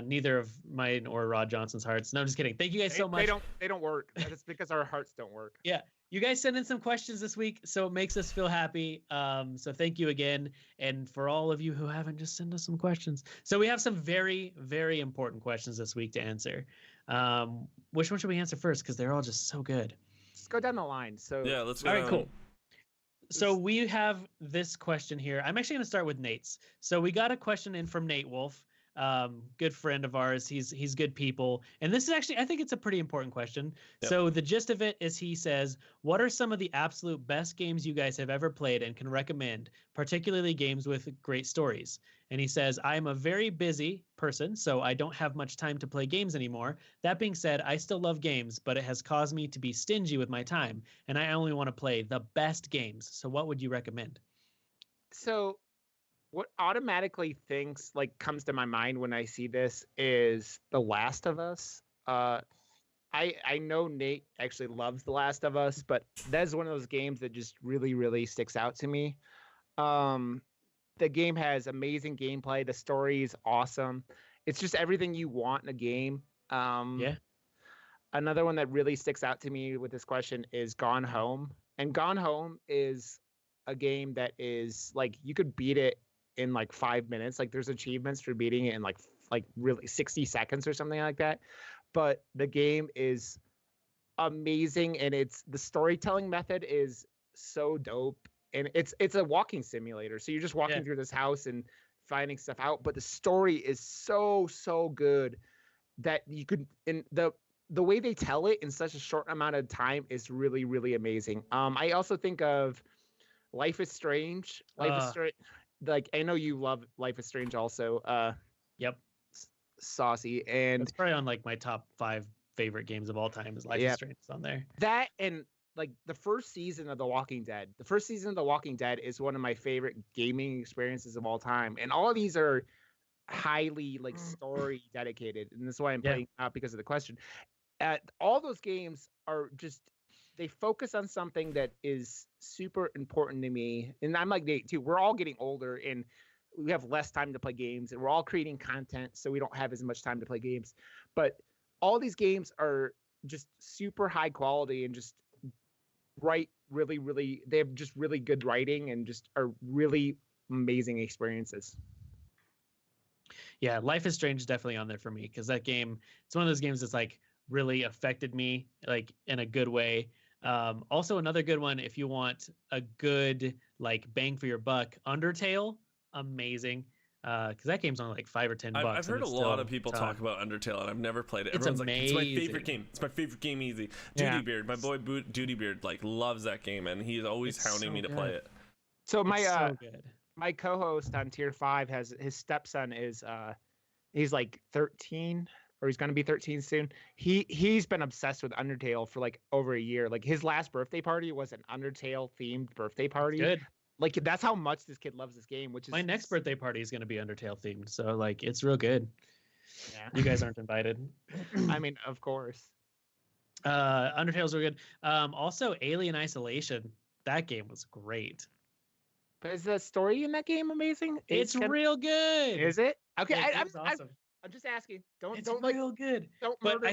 Neither of mine or Rod Johnson's hearts. No, I'm just kidding. Thank you guys so much. They don't work. That's because our hearts don't work. Yeah. You guys sent in some questions this week, so it makes us feel happy. So thank you again. And for all of you who haven't, just send us some questions. So we have some very, very important questions this week to answer. Which one should we answer first? Because they're all just so good. Let's go down the line. So yeah, let's go. All right, cool. So we have this question here. I'm actually going to start with Nate's. So we got a question in from Nate Wolf, good friend of ours. He's good people. And this is actually, I think it's a pretty important question. Yep. So the gist of it is he says, what are some of the absolute best games you guys have ever played and can recommend, particularly games with great stories? And he says, I'm a very busy person, so I don't have much time to play games anymore. That being said, I still love games, but it has caused me to be stingy with my time, and I only want to play the best games. So what would you recommend? So what automatically comes to my mind when I see this is The Last of Us. I know Nate actually loves The Last of Us, but that's one of those games that just really, really sticks out to me. The game has amazing gameplay. The story is awesome. It's just everything you want in a game. Yeah. Another one that really sticks out to me with this question is Gone Home. And Gone Home is a game that is like, you could beat it in like 5 minutes. Like there's achievements for beating it in like really 60 seconds or something like that. But the game is amazing, and the storytelling method is so dope. And it's a walking simulator. So you're just walking through this house and finding stuff out. But the story is so good that you could, and the way they tell it in such a short amount of time is really, really amazing. I also think of Life is Strange. Life is Strange. Like, I know you love Life is Strange also. Yep. Saucy. And it's probably on like my top 5 favorite games of all time is Life is Strange. It's on there. That and like the first season of The Walking Dead. The first season of The Walking Dead is one of my favorite gaming experiences of all time. And all of these are highly like story dedicated. And that's why I'm playing out because of the question. All those games are just, they focus on something that is super important to me. And I'm like Nate too. We're all getting older and we have less time to play games, and we're all creating content, so we don't have as much time to play games. But all these games are just super high quality and just really, really, they have just really good writing and just are really amazing experiences. Yeah, Life is Strange is definitely on there for me because that game, it's one of those games that's like really affected me like in a good way. Also another good one if you want a good like bang for your buck, Undertale, amazing. Because that game's only like $5 or $10. I've heard a lot of people talk about Undertale, and I've never played it. Everyone's amazing. Like, it's my favorite game. It's my favorite game, easy. Duty Beard, my boy Duty Beard, like loves that game, and he's always hounding me to play it. So my co-host on Tier 5 has his stepson is he's like 13, or he's gonna be 13 soon. He's been obsessed with Undertale for like over a year. Like his last birthday party was an Undertale themed birthday party. Good. Like that's how much this kid loves this game. Which is my next birthday party is going to be Undertale themed, so like it's real good. Yeah, you guys aren't invited. I mean, of course. Undertale's real good. Also, Alien Isolation. That game was great. But is the story in that game amazing? It's real good. Is it? Okay, yeah, awesome. I'm just asking. It's real good. But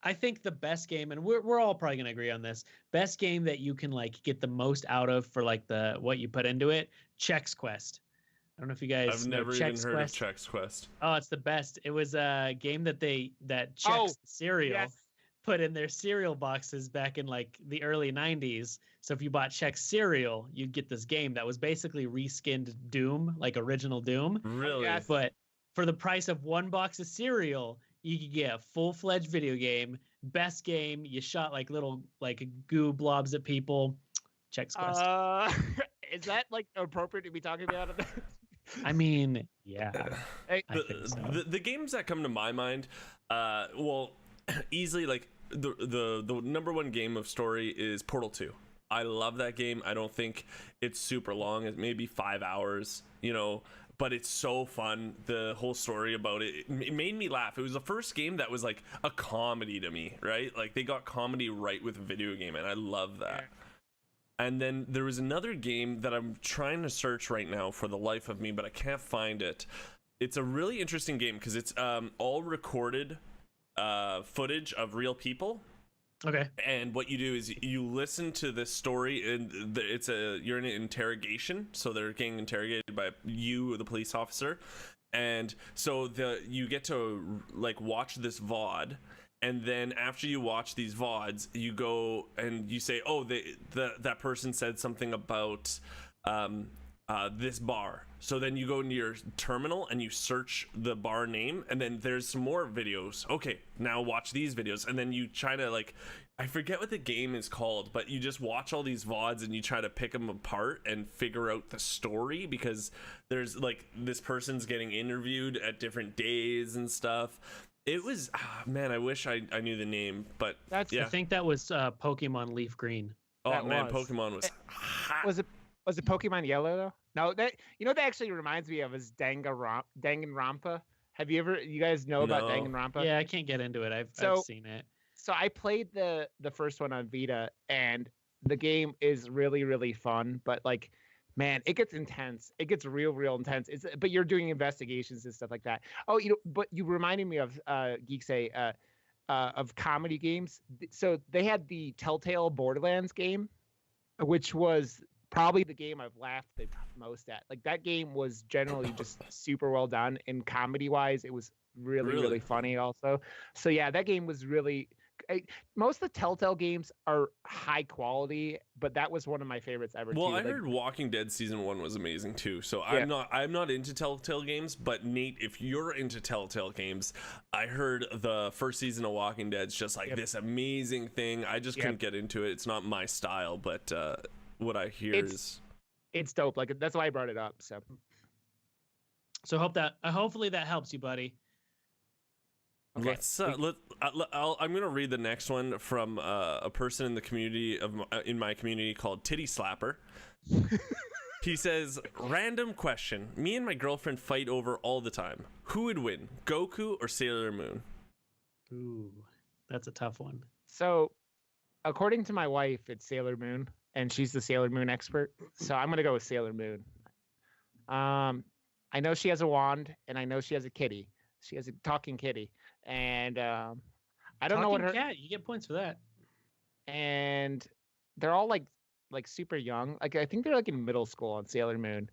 I think the best game, and we're all probably gonna agree on this, best game that you can like get the most out of for like the what you put into it, Chex Quest. I don't know if you guys I've never even heard of Chex Quest. Oh, it's the best. It was a game that Chex cereal put in their cereal boxes back in like the early 90s. So if you bought Chex cereal, you'd get this game that was basically reskinned Doom, like original Doom. Really? Yes. But for the price of one box of cereal, you could get a full-fledged video game, best game. You shot like little like goo blobs at people. Chex Quest. Is that like appropriate to be talking about? I mean, yeah. The games that come to my mind, well, easily like the number one game of story is Portal 2. I love that game. I don't think it's super long. It's maybe 5 hours, but it's so fun. The whole story about it made me laugh. It was the first game that was like a comedy to me, right? Like they got comedy right with a video game, and I love that. And then there was another game that I'm trying to search right now for the life of me, but I can't find it. It's a really interesting game because it's all recorded footage of real people. Okay. And what you do is you listen to this story, and you're in an interrogation, so they're getting interrogated by you, the police officer, and so you get to like watch this VOD. And then after you watch these VODs, you go and you say, oh, that person said something about this bar. So then you go into your terminal and you search the bar name, and then there's some more videos. Okay, now watch these videos. And then you try to, like, I forget what the game is called, but you just watch all these VODs and you try to pick them apart and figure out the story, because there's like this person's getting interviewed at different days and stuff. It was, man, I wish I knew the name, but yeah. I think that was Pokemon Leaf Green. Oh That man, was. Pokemon was hot. Was it Pokemon Yellow though? No, that that actually reminds me of is Danganronpa. Have you guys know about No. Danganronpa? Yeah, I can't get into it. I've seen it. So I played the first one on Vita, and the game is really, really fun, but like, man, it gets intense. It gets real intense. But you're doing investigations and stuff like that. Oh, but you reminded me of Geeks Aid, of comedy games. So they had the Telltale Borderlands game, which was probably the game I've laughed the most at. Like, that game was generally just super well done, and comedy wise, it was really funny also. So yeah, that game was really. Most of the Telltale games are high quality, but that was one of my favorites ever. Well, too. I heard Walking Dead season 1 was amazing too. So Yeah. I'm not into Telltale games, but Nate, if you're into Telltale games, I heard the first season of Walking Dead's just like this amazing thing. I just couldn't get into it. It's not my style, but what I hear is it's dope. Like, that's why I brought it up. So hopefully that helps you, buddy. Okay. I'm gonna read the next one from a person in the community in my community called Titty Slapper. He says, random question. Me and my girlfriend fight over all the time. Who would win, Goku or Sailor Moon? Ooh, that's a tough one. So, according to my wife, it's Sailor Moon, and she's the Sailor Moon expert. So I'm gonna go with Sailor Moon. I know she has a wand, and I know she has a kitty. She has a talking kitty, and I don't know what her cat. You get points for that. And they're all like super young. Like, I think they're like in middle school on Sailor Moon.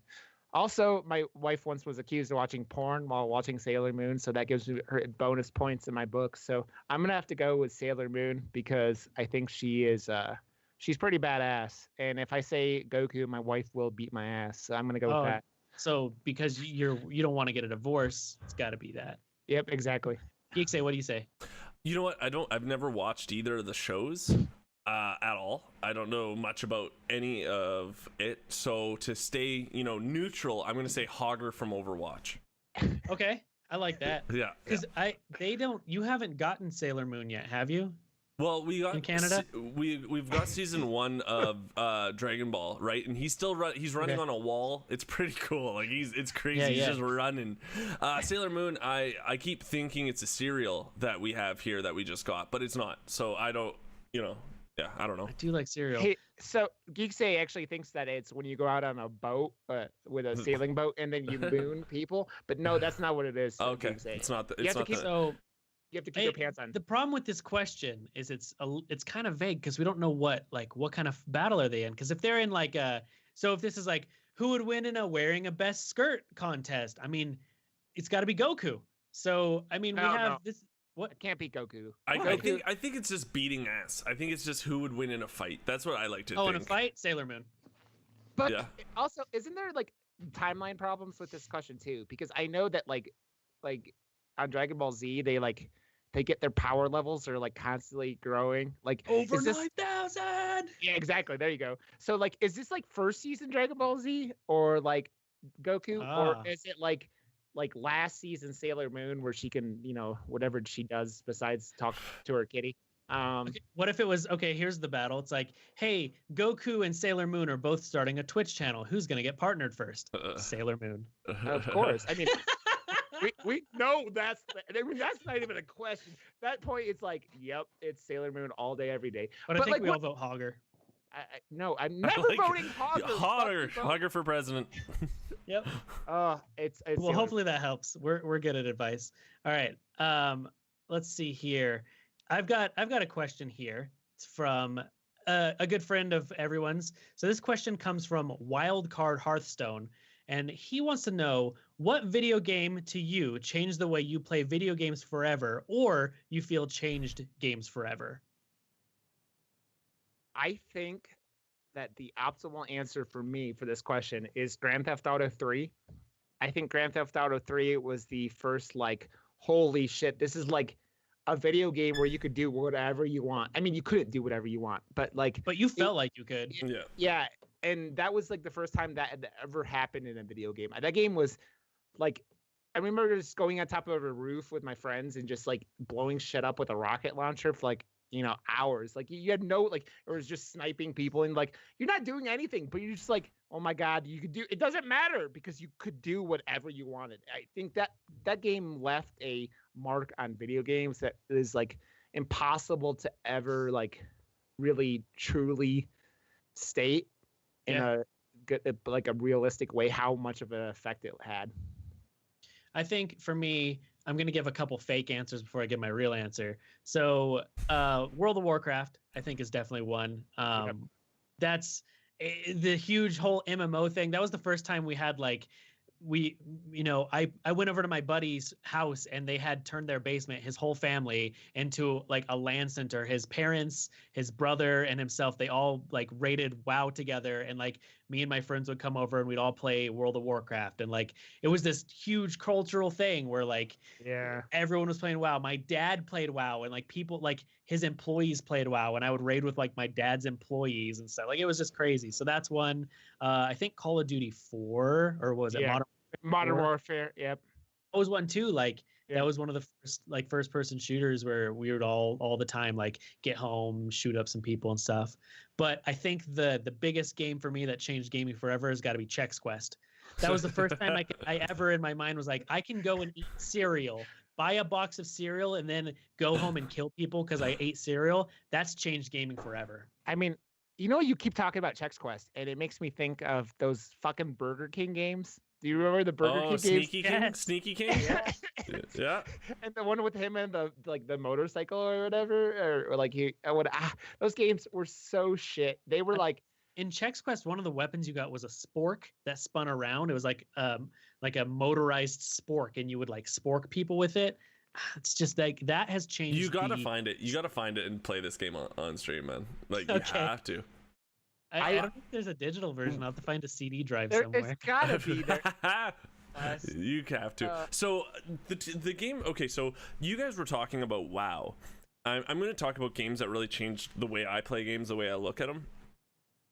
Also, my wife once was accused of watching porn while watching Sailor Moon, so that gives her bonus points in my book. So I'm gonna have to go with Sailor Moon because I think she's pretty badass. And if I say Goku, my wife will beat my ass. So I'm gonna go with that. So because you don't want to get a divorce, it's got to be that. Yep, exactly. Geek Say, what do you say? You know what? I've never watched either of the shows at all. I don't know much about any of it. So to stay, neutral, I'm going to say Hogger from Overwatch. Okay, I like that. Yeah. Because you haven't gotten Sailor Moon yet, have you? Well, we got in Canada. We've got season 1 of Dragon Ball, right? And he's running on a wall. It's pretty cool. Like, it's crazy. Yeah, he's yeah. just running. Sailor Moon, I keep thinking it's a cereal that we have here that we just got, but it's not. So I don't, I don't know. I do like cereal. Hey, so Geeksay actually thinks that it's when you go out on a boat with a sailing boat and then you moon people, but no, that's not what it is. Okay, Geeksay. it's not. You have to keep your pants on. The problem with this question is it's kind of vague because we don't know what kind of battle are they in. Because if they're in if this is like who would win in a wearing a best skirt contest, I mean, it's got to be Goku. So I mean, we have this. What? It can't be Goku. I think it's just beating ass. I think it's just who would win in a fight. That's what I like to think. Oh, in a fight, Sailor Moon. But also, isn't there timeline problems with this question too? Because I know that like on Dragon Ball Z, they get their power levels are constantly growing. Over 9,000. Yeah, exactly. There you go. So is this first season Dragon Ball Z or Goku, or is it like last season Sailor Moon where she can whatever she does besides talk to her kitty? Okay, what if it was here's the battle. It's like, hey, Goku and Sailor Moon are both starting a Twitch channel. Who's gonna get partnered first? Sailor Moon. Of course. I mean, we know that's not even a question. That point, it's yep, it's Sailor Moon all day, every day. But I think we all vote Hogger. No, I'm I never like- voting Hogger. Hogger for president. Yep. It's Well, hopefully that helps. We're good at advice. All right. Let's see here. I've got a question here. It's from a good friend of everyone's. So this question comes from Wildcard Hearthstone, and he wants to know what video game to you changed the way you play video games forever, or you feel changed games forever. I think that the optimal answer for me for this question is Grand Theft Auto 3. I think Grand Theft Auto 3 was the first, like, holy shit, this is like a video game where you could do whatever you want. I mean, you couldn't do whatever you want, but like, But you felt like you could. Yeah. yeah. And that was like the first time that had ever happened in a video game. That game was like, I remember just going on top of a roof with my friends and just like blowing shit up with a rocket launcher for like, hours. Like you had no, like, it was just sniping people and like, you're not doing anything, but you're just like, oh my God, you could do, it doesn't matter because you could do whatever you wanted. I think that game left a mark on video games that is like impossible to ever like really truly state in a good, like a realistic way how much of an effect it had. I think for me, I'm going to give a couple fake answers before I give my real answer. So, World of Warcraft, I think, is definitely one. That's the huge whole MMO thing. That was the first time we had like, I went over to my buddy's house and they had turned their basement, his whole family, into like a LAN center. His parents, his brother, and himself, they all like raided WoW together. And like me and my friends would come over and we'd all play World of Warcraft. And like it was this huge cultural thing where like everyone was playing WoW. My dad played WoW and like people like his employees played WoW, and I would raid with like my dad's employees and stuff. Like it was just crazy. So that's one. I think Call of Duty 4, or was it Modern Warfare? Yep. That was one too. Like that was one of the first like first person shooters where we would all the time like get home, shoot up some people and stuff. But I think the biggest game for me that changed gaming forever has got to be Chex Quest. That was the first time I ever in my mind was like, I can go and eat cereal, buy a box of cereal, and then go home and kill people because I ate cereal. That's changed gaming forever. I mean, you keep talking about Chex Quest, and it makes me think of those fucking Burger King games. Do you remember the Burger King Sneaky games? King? Sneaky King? Yeah. And the one with him and the motorcycle or whatever, or like those games were so shit. They were like in Chex Quest, one of the weapons you got was a spork that spun around. It was like a motorized spork, and you would like spork people with it. It's just like that has changed. You gotta find it. You gotta find it and play this game on stream, man. Like you have to. I don't think there's a digital version. I'll have to find a CD drive somewhere. It's gotta be there. You have to. So the game. Okay, so you guys were talking about WoW. I'm going to talk about games that really changed the way I play games, the way I look at them.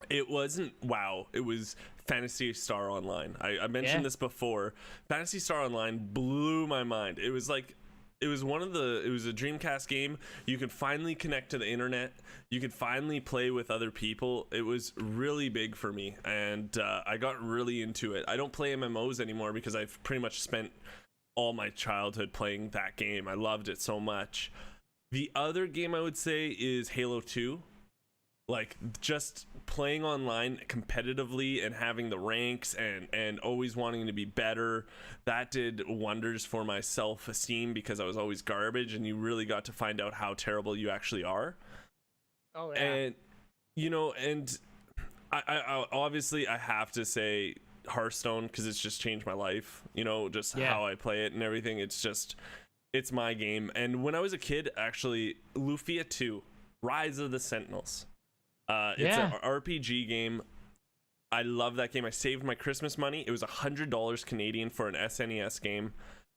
It wasn't WoW. It was Phantasy Star Online. I mentioned this before. Phantasy Star Online blew my mind. It was like. It was a Dreamcast game. You could finally connect to the internet. You could finally play with other people. It was really big for me, and I got really into it. I don't play MMOs anymore because I've pretty much spent all my childhood playing that game. I loved it so much. The other game I would say is Halo 2. Like just playing online competitively and having the ranks and always wanting to be better, that did wonders for my self-esteem because I was always garbage, and you really got to find out how terrible you actually are. Oh yeah. And and I obviously I have to say Hearthstone because it's just changed my life, just how I play it and everything. It's my game. And when I was a kid, actually, Lufia 2, Rise of the Sentinels. It's an RPG game. I love that game. I saved my Christmas money. It was $100 Canadian for an SNES game.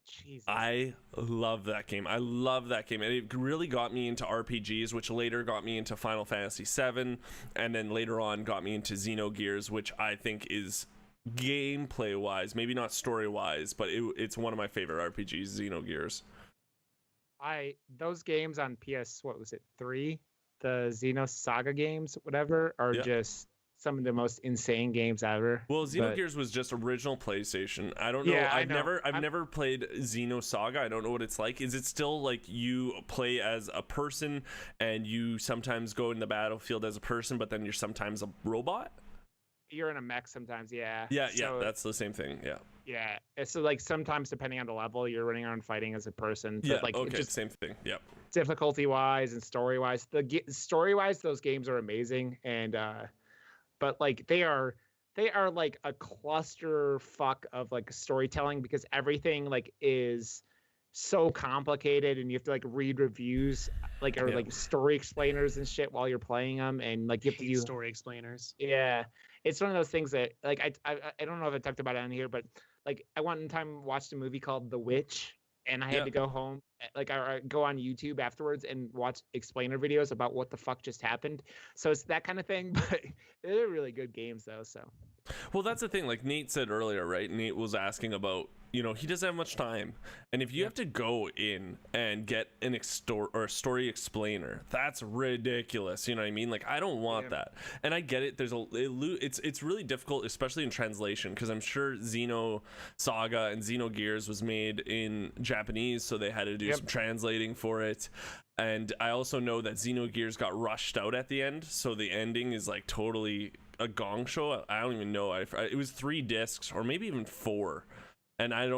Jesus. I love that game. And it really got me into RPGs, which later got me into Final Fantasy VII, and then later on got me into Xenogears, which I think is gameplay wise, maybe not story wise, but it's one of my favorite RPGs, Xenogears. Those games on PS, what was it, 3? The Xenosaga games, whatever, are just some of the most insane games ever. Well, Xenogears was just original PlayStation. I don't know. Yeah, I I've know. never played Xenosaga. I don't know what it's like. Is it still like you play as a person and you sometimes go in the battlefield as a person, but then you're sometimes a robot? You're in a mech sometimes, yeah. Yeah, So, that's the same thing. Yeah. yeah. So like sometimes depending on the level, you're running around fighting as a person. Yeah. But like Okay. just Same thing. Yeah. difficulty wise and story wise, story wise, those games are amazing. And but like they are like a cluster fuck of like storytelling because everything like is so complicated and you have to like read reviews like or like story explainers and shit while you're playing them and like you have to use story explainers. Yeah, it's one of those things that like I don't know if I talked about it on here, but like I one time watched a movie called The Witch, and I had to go home, like I go on YouTube afterwards and watch explainer videos about what the fuck just happened. So it's that kind of thing, but they're really good games though. So. Well, that's the thing. Like Nate said earlier, right? Nate was asking about, you know, he doesn't have much time, and if you have to go in and get a story explainer, that's ridiculous. You know what I mean? Like I don't want that, and I get it. It's really difficult, especially in translation, because I'm sure Xenosaga and Xenogears was made in Japanese, so they had to do some translating for it. And I also know that Xenogears got rushed out at the end, so the ending is like totally a gong show. I don't even know. It was 3 discs or maybe even 4, and I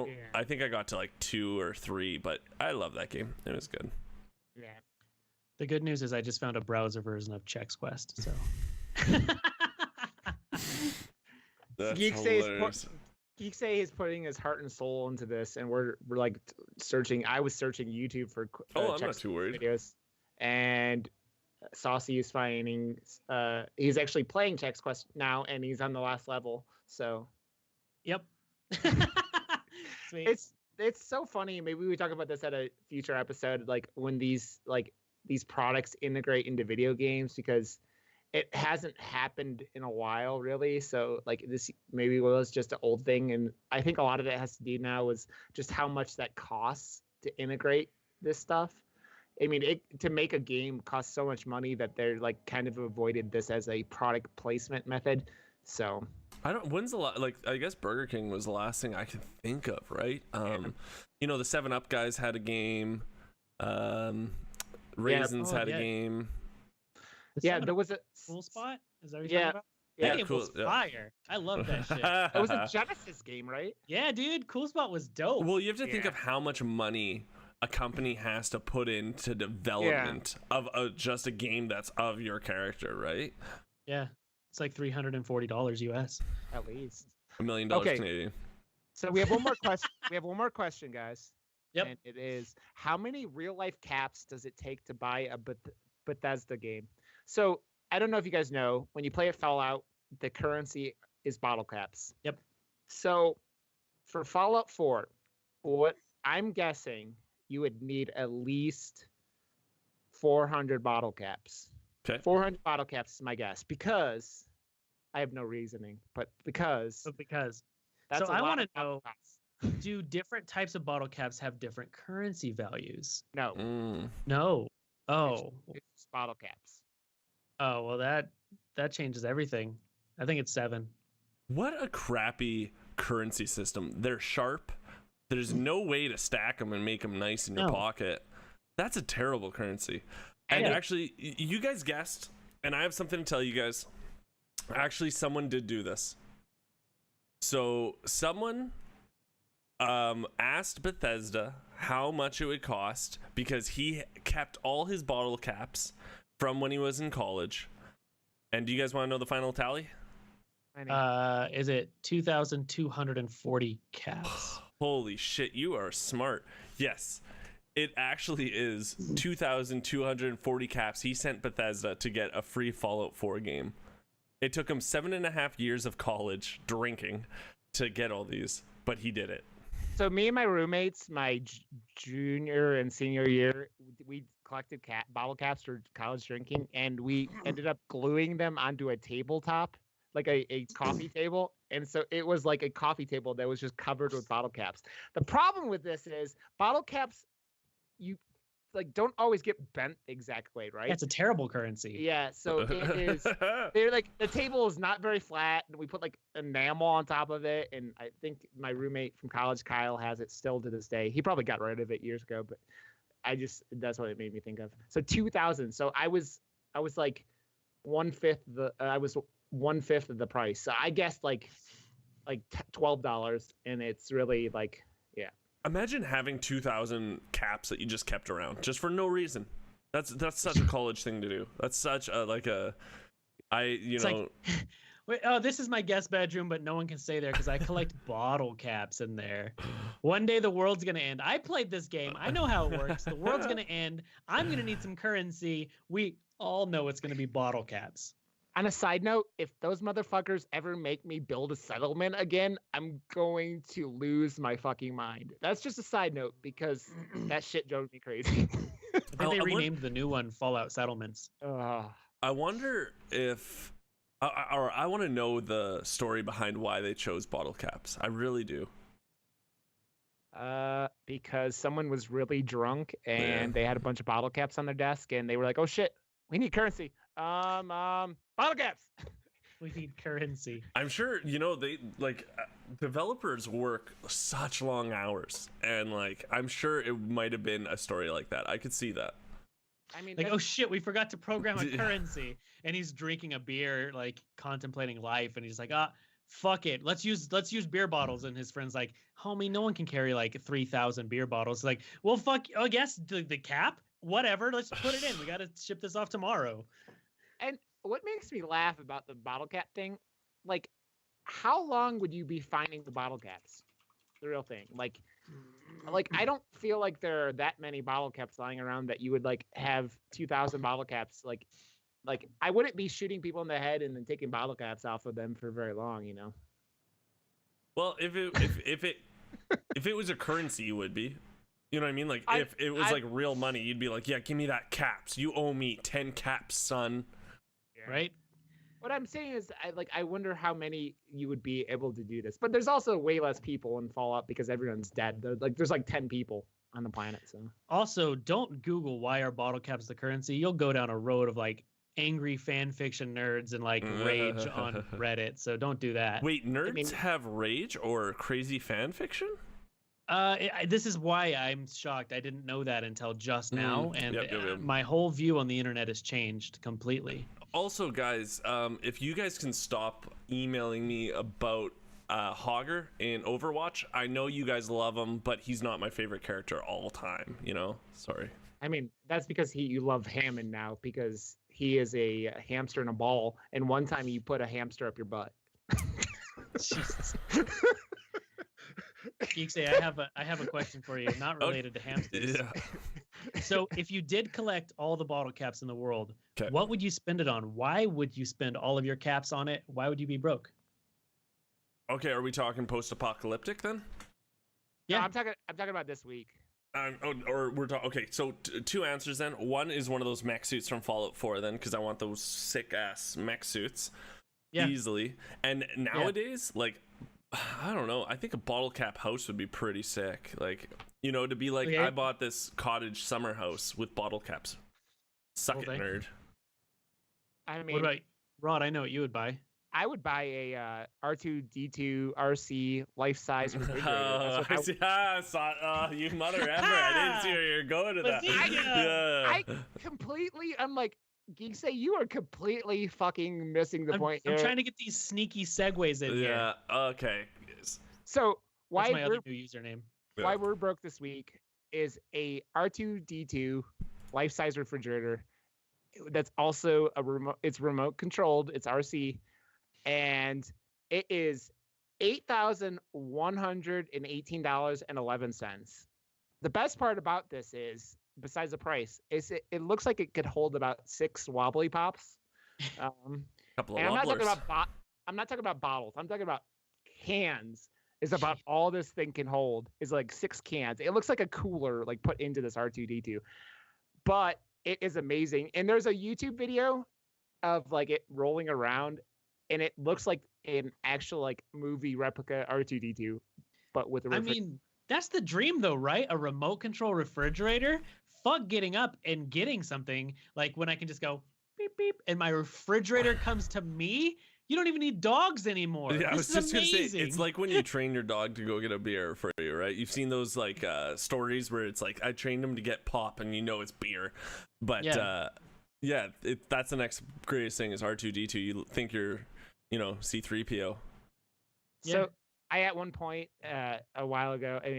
think I got to like 2 or 3, but I love that game. It was good. Yeah. The good news is I just found a browser version of Chex Quest. So. That's Geeks hilarious. Geeks Aid is putting his heart and soul into this, and we're like searching. I was searching YouTube for I'm not too worried. videos, and Saucy is finding. He's actually playing Chex Quest now, and he's on the last level. So, Yep. Sweet. It's so funny. Maybe we talk about this at a future episode, like when these products integrate into video games, because it hasn't happened in a while, really. So like this maybe was just an old thing, and I think a lot of it has to do now with just how much that costs to integrate this stuff. I mean, to make a game costs so much money that they're like kind of avoided this as a product placement method. So when's the like I guess Burger King was the last thing I can think of, right? You know, the 7-Up guys had a game. Raisins had a game. There was a Cool Spot. Is that what you're talking about? Yeah, that game was fire. I love that shit. It was a Genesis game, right? Yeah, dude. Cool Spot was dope. Well, you have to think of how much money a company has to put into development of just a game that's of your character, right? Yeah, it's like $340 US. At least $1 million Canadian. So we have one more question. We have one more question, guys. Yep. And it is, how many real life caps does it take to buy a Bethesda game? So I don't know if you guys know, when you play a Fallout, the currency is bottle caps. Yep. So for Fallout 4, what I'm guessing you would need at least 400 bottle caps. Okay. 400 bottle caps is my guess, because I have no reasoning, but because that's so a I lot want to of bottle know, caps. do different types of bottle caps have different currency values? No. No. Oh. It's just bottle caps. Oh, well that changes everything. I think it's 7. What a crappy currency system. They're sharp. There's no way to stack them and make them nice in your pocket. That's a terrible currency. And actually, you guys guessed, and I have something to tell you guys. Actually, someone did do this. So someone asked Bethesda how much it would cost, because he kept all his bottle caps from when he was in college. And do you guys want to know the final tally? Is it 2,240 caps? Holy shit, you are smart. Yes, it actually is 2,240 caps he sent Bethesda to get a free Fallout 4 game. It took him 7.5 years of college drinking to get all these, but he did it. So me and my roommates, my junior and senior year, we collected bottle caps for college drinking, and we ended up gluing them onto a tabletop, like a coffee table. And so it was like a coffee table that was just covered with bottle caps. The problem with this is bottle caps, like don't always get bent the exact way, right? That's a terrible currency. Yeah, so it is. They're like the table is not very flat, and we put like enamel on top of it. And I think my roommate from college, Kyle, has it still to this day. He probably got rid of it years ago, but that's what it made me think of. So 2,000. So I was like 1/5 I was 1/5 of the price. So I guessed like $12, and it's really like, yeah. Imagine having 2,000 caps that you just kept around just for no reason. That's such a college thing to do. That's such a like. Wait, oh, this is my guest bedroom, but no one can stay there because I collect bottle caps in there. One day the world's gonna end. I played this game. I know how it works. The world's gonna end. I'm gonna need some currency. We all know it's gonna be bottle caps. On a side note, if those motherfuckers ever make me build a settlement again, I'm going to lose my fucking mind. That's just a side note because that shit drove me crazy. I think they renamed the new one Fallout Settlements. I wonder if, or I want to know the story behind why they chose bottle caps. I really do. Because someone was really drunk and they had a bunch of bottle caps on their desk, and they were like, "Oh shit, we need currency." Bottle caps. We need currency. I'm sure they like developers work such long hours, and like I'm sure it might have been a story like that. I could see that. I mean, like, oh shit, we forgot to program a currency, and he's drinking a beer, like contemplating life, and he's like, fuck it, let's use beer bottles. And his friend's like, homie, no one can carry like 3,000 beer bottles. Like, well, fuck, I guess the cap, whatever, let's put it in. We got to ship this off tomorrow. And what makes me laugh about the bottle cap thing, like, how long would you be finding the bottle caps? The real thing, like I don't feel like there are that many bottle caps lying around that you would like have 2,000 bottle caps. Like I wouldn't be shooting people in the head and then taking bottle caps off of them for very long, you know. Well, if it was a currency, you would be. You know what I mean? Like if it was like real money, you'd be like, yeah, give me that caps. You owe me 10 caps, son. Yeah. Right? What I'm saying is, I wonder how many you would be able to do this. But there's also way less people in Fallout because everyone's dead. There's like 10 people on the planet. So also, don't Google why are bottle caps the currency. You'll go down a road of like angry fan fiction nerds and like rage on Reddit. So don't do that. Wait, nerds have rage or crazy fan fiction? This is why I'm shocked. I didn't know that until just now, and yep. My whole view on the internet has changed completely. Also, guys, if you guys can stop emailing me about Hogger in Overwatch, I know you guys love him, but he's not my favorite character all time. Sorry. I mean, that's because you love Hammond now because he is a hamster in a ball, and one time you put a hamster up your butt. Jesus. Geeks Aid, I have a question for you, not related to hamsters. Yeah. So, if you did collect all the bottle caps in the world, what would you spend it on? Why would you spend all of your caps on it? Why would you be broke? Okay, are we talking post-apocalyptic then? Yeah, no, I'm talking about this week. Okay, so two answers then. One is one of those mech suits from Fallout 4 then, because I want those sick ass mech suits easily. And nowadays, like, I don't know, I think a bottle cap house would be pretty sick. Like, to be like, I bought this cottage summer house with bottle caps. Suck it, nerd. I mean, what about Rod? I know what you would buy. I would buy a R2D2 RC life-size refrigerator. You mother ever! I didn't see where you're going to that. I'm like, Geeks Aid, you are completely fucking missing the point here. I'm trying to get these sneaky segues in here. Yeah. Okay. So that's my other new username. Why we're broke this week is a R2D2 life-size refrigerator. That's also a remote. It's remote controlled. It's RC. And it is $8,118.11. The best part about this is, besides the price, is it looks like it could hold about 6 wobbly pops. Couple of and wobblers. I'm not talking about bottles. I'm talking about cans. Is about all this thing can hold is like 6 cans. It looks like a cooler like put into this R2D2, but it is amazing. And there's a YouTube video of like it rolling around. And it looks like an actual like movie replica R2D2, but with a I mean, that's the dream though, right? A remote control refrigerator. fuck getting up and getting something like when I can just go beep beep and my refrigerator comes to me. You don't even need dogs anymore. Yeah, I was This just is gonna say, amazing. it's like when you train your dog to go get a beer for you, right? You've seen those like stories where it's like I trained him to get pop, and you know it's beer, but that's the next greatest thing is R2D2. You think you're, C3PO. So I at one point a while ago, and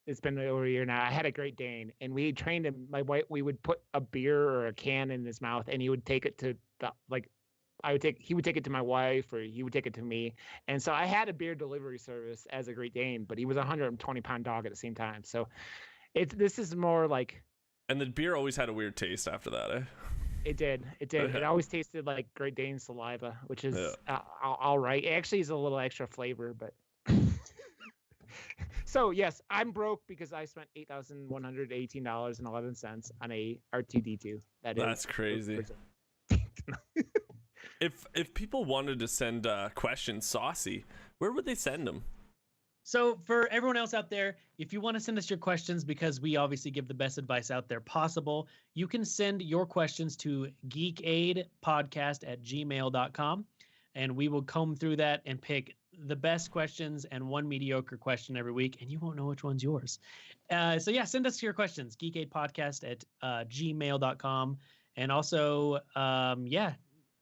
it's been over a year now. I had a Great Dane, and we trained him. My wife, we would put a beer or a can in his mouth, and he would take it to the he would take it to my wife, or he would take it to me. And so I had a beer delivery service as a Great Dane, but he was a 120-pound dog at the same time. So this is more like. And the beer always had a weird taste after that, eh? It did. It always tasted like Great Dane saliva, which is all right. It actually is a little extra flavor, but. So yes, I'm broke because I spent $8,118.11 on a R2D2. That's crazy. If people wanted to send questions, Saucy, where would they send them? So for everyone else out there, if you want to send us your questions, because we obviously give the best advice out there possible, you can send your questions to geekaidpodcast@gmail.com, and we will comb through that and pick the best questions and one mediocre question every week, and you won't know which one's yours. So yeah, send us your questions, geekaidpodcast@gmail.com. And also,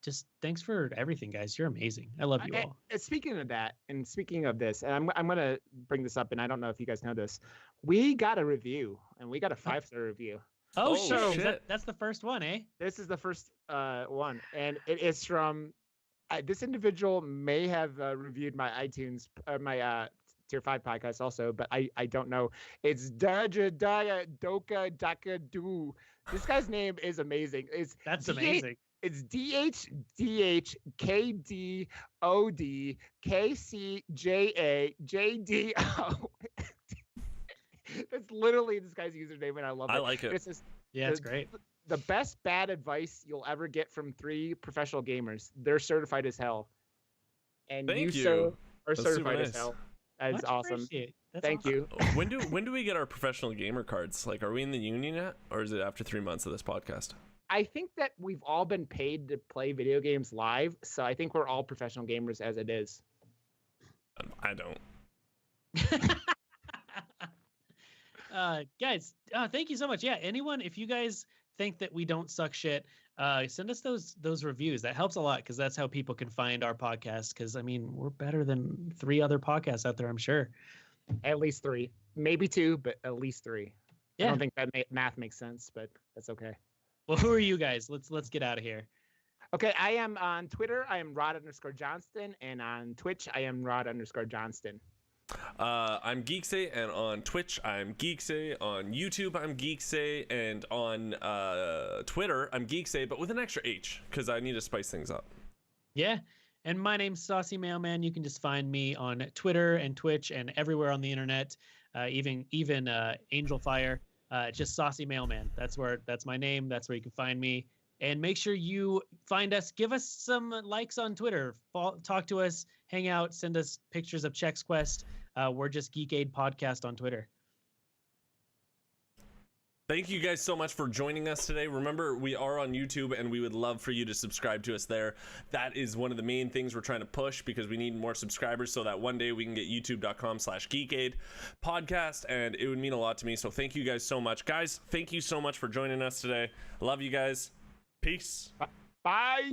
just thanks for everything, guys. You're amazing. I love you all. Speaking of that, and speaking of this, and I'm going to bring this up, and I don't know if you guys know this. We got a review, and we got a 5-star review. Oh shit. That's the first one, eh? This is the first one, and it is from this individual may have reviewed my iTunes, my Tier 5 podcast also, but I don't know. It's Daja Daya Doka Daka Do. This guy's name is amazing. That's amazing. It's DHDHKDODKCJAJDO. That's literally this guy's username, and I love it. I like it. It's great. The best bad advice you'll ever get from 3 professional gamers. They're certified as hell. And Thank you. Sir, are That's certified nice. as hell. That is awesome. Thank awesome. you. When do we get our professional gamer cards? Like, are we in the union yet, or is it after 3 months of this podcast? I think that we've all been paid to play video games live, so I think we're all professional gamers as it is. I don't. Guys, thank you so much. Yeah, anyone, if you guys think that we don't suck shit, send us those reviews. That helps a lot, because that's how people can find our podcast. Because I mean, we're better than 3 other podcasts out there, I'm sure. At least 3, maybe 2, but at least 3. Yeah. I don't think that math makes sense, but that's okay. Well, who are you guys? Let's get out of here. Okay, I am on Twitter. I am Rod_Johnston, and on Twitch, I am Rod_Johnston. I'm Geeks Aid, and on Twitch, I'm Geeks Aid. On YouTube, I'm Geeks Aid, and on Twitter, I'm Geeks Aid, but with an extra H, because I need to spice things up. Yeah, and my name's Saucy Mailman. You can just find me on Twitter and Twitch and everywhere on the internet, even Angel Fire. Just Saucy Mailman. That's my name. That's where you can find me. And make sure you find us. Give us some likes on Twitter. Talk to us. Hang out. Send us pictures of Chex Quest. We're just Geek Aid Podcast on Twitter. Thank you guys so much for joining us today. Remember, we are on YouTube, and we would love for you to subscribe to us there. That is one of the main things we're trying to push, because we need more subscribers so that one day we can get youtube.com/geekaid podcast, and it would mean a lot to me. So thank you guys so much. Guys, thank you so much for joining us today. Love you guys. Peace. Bye.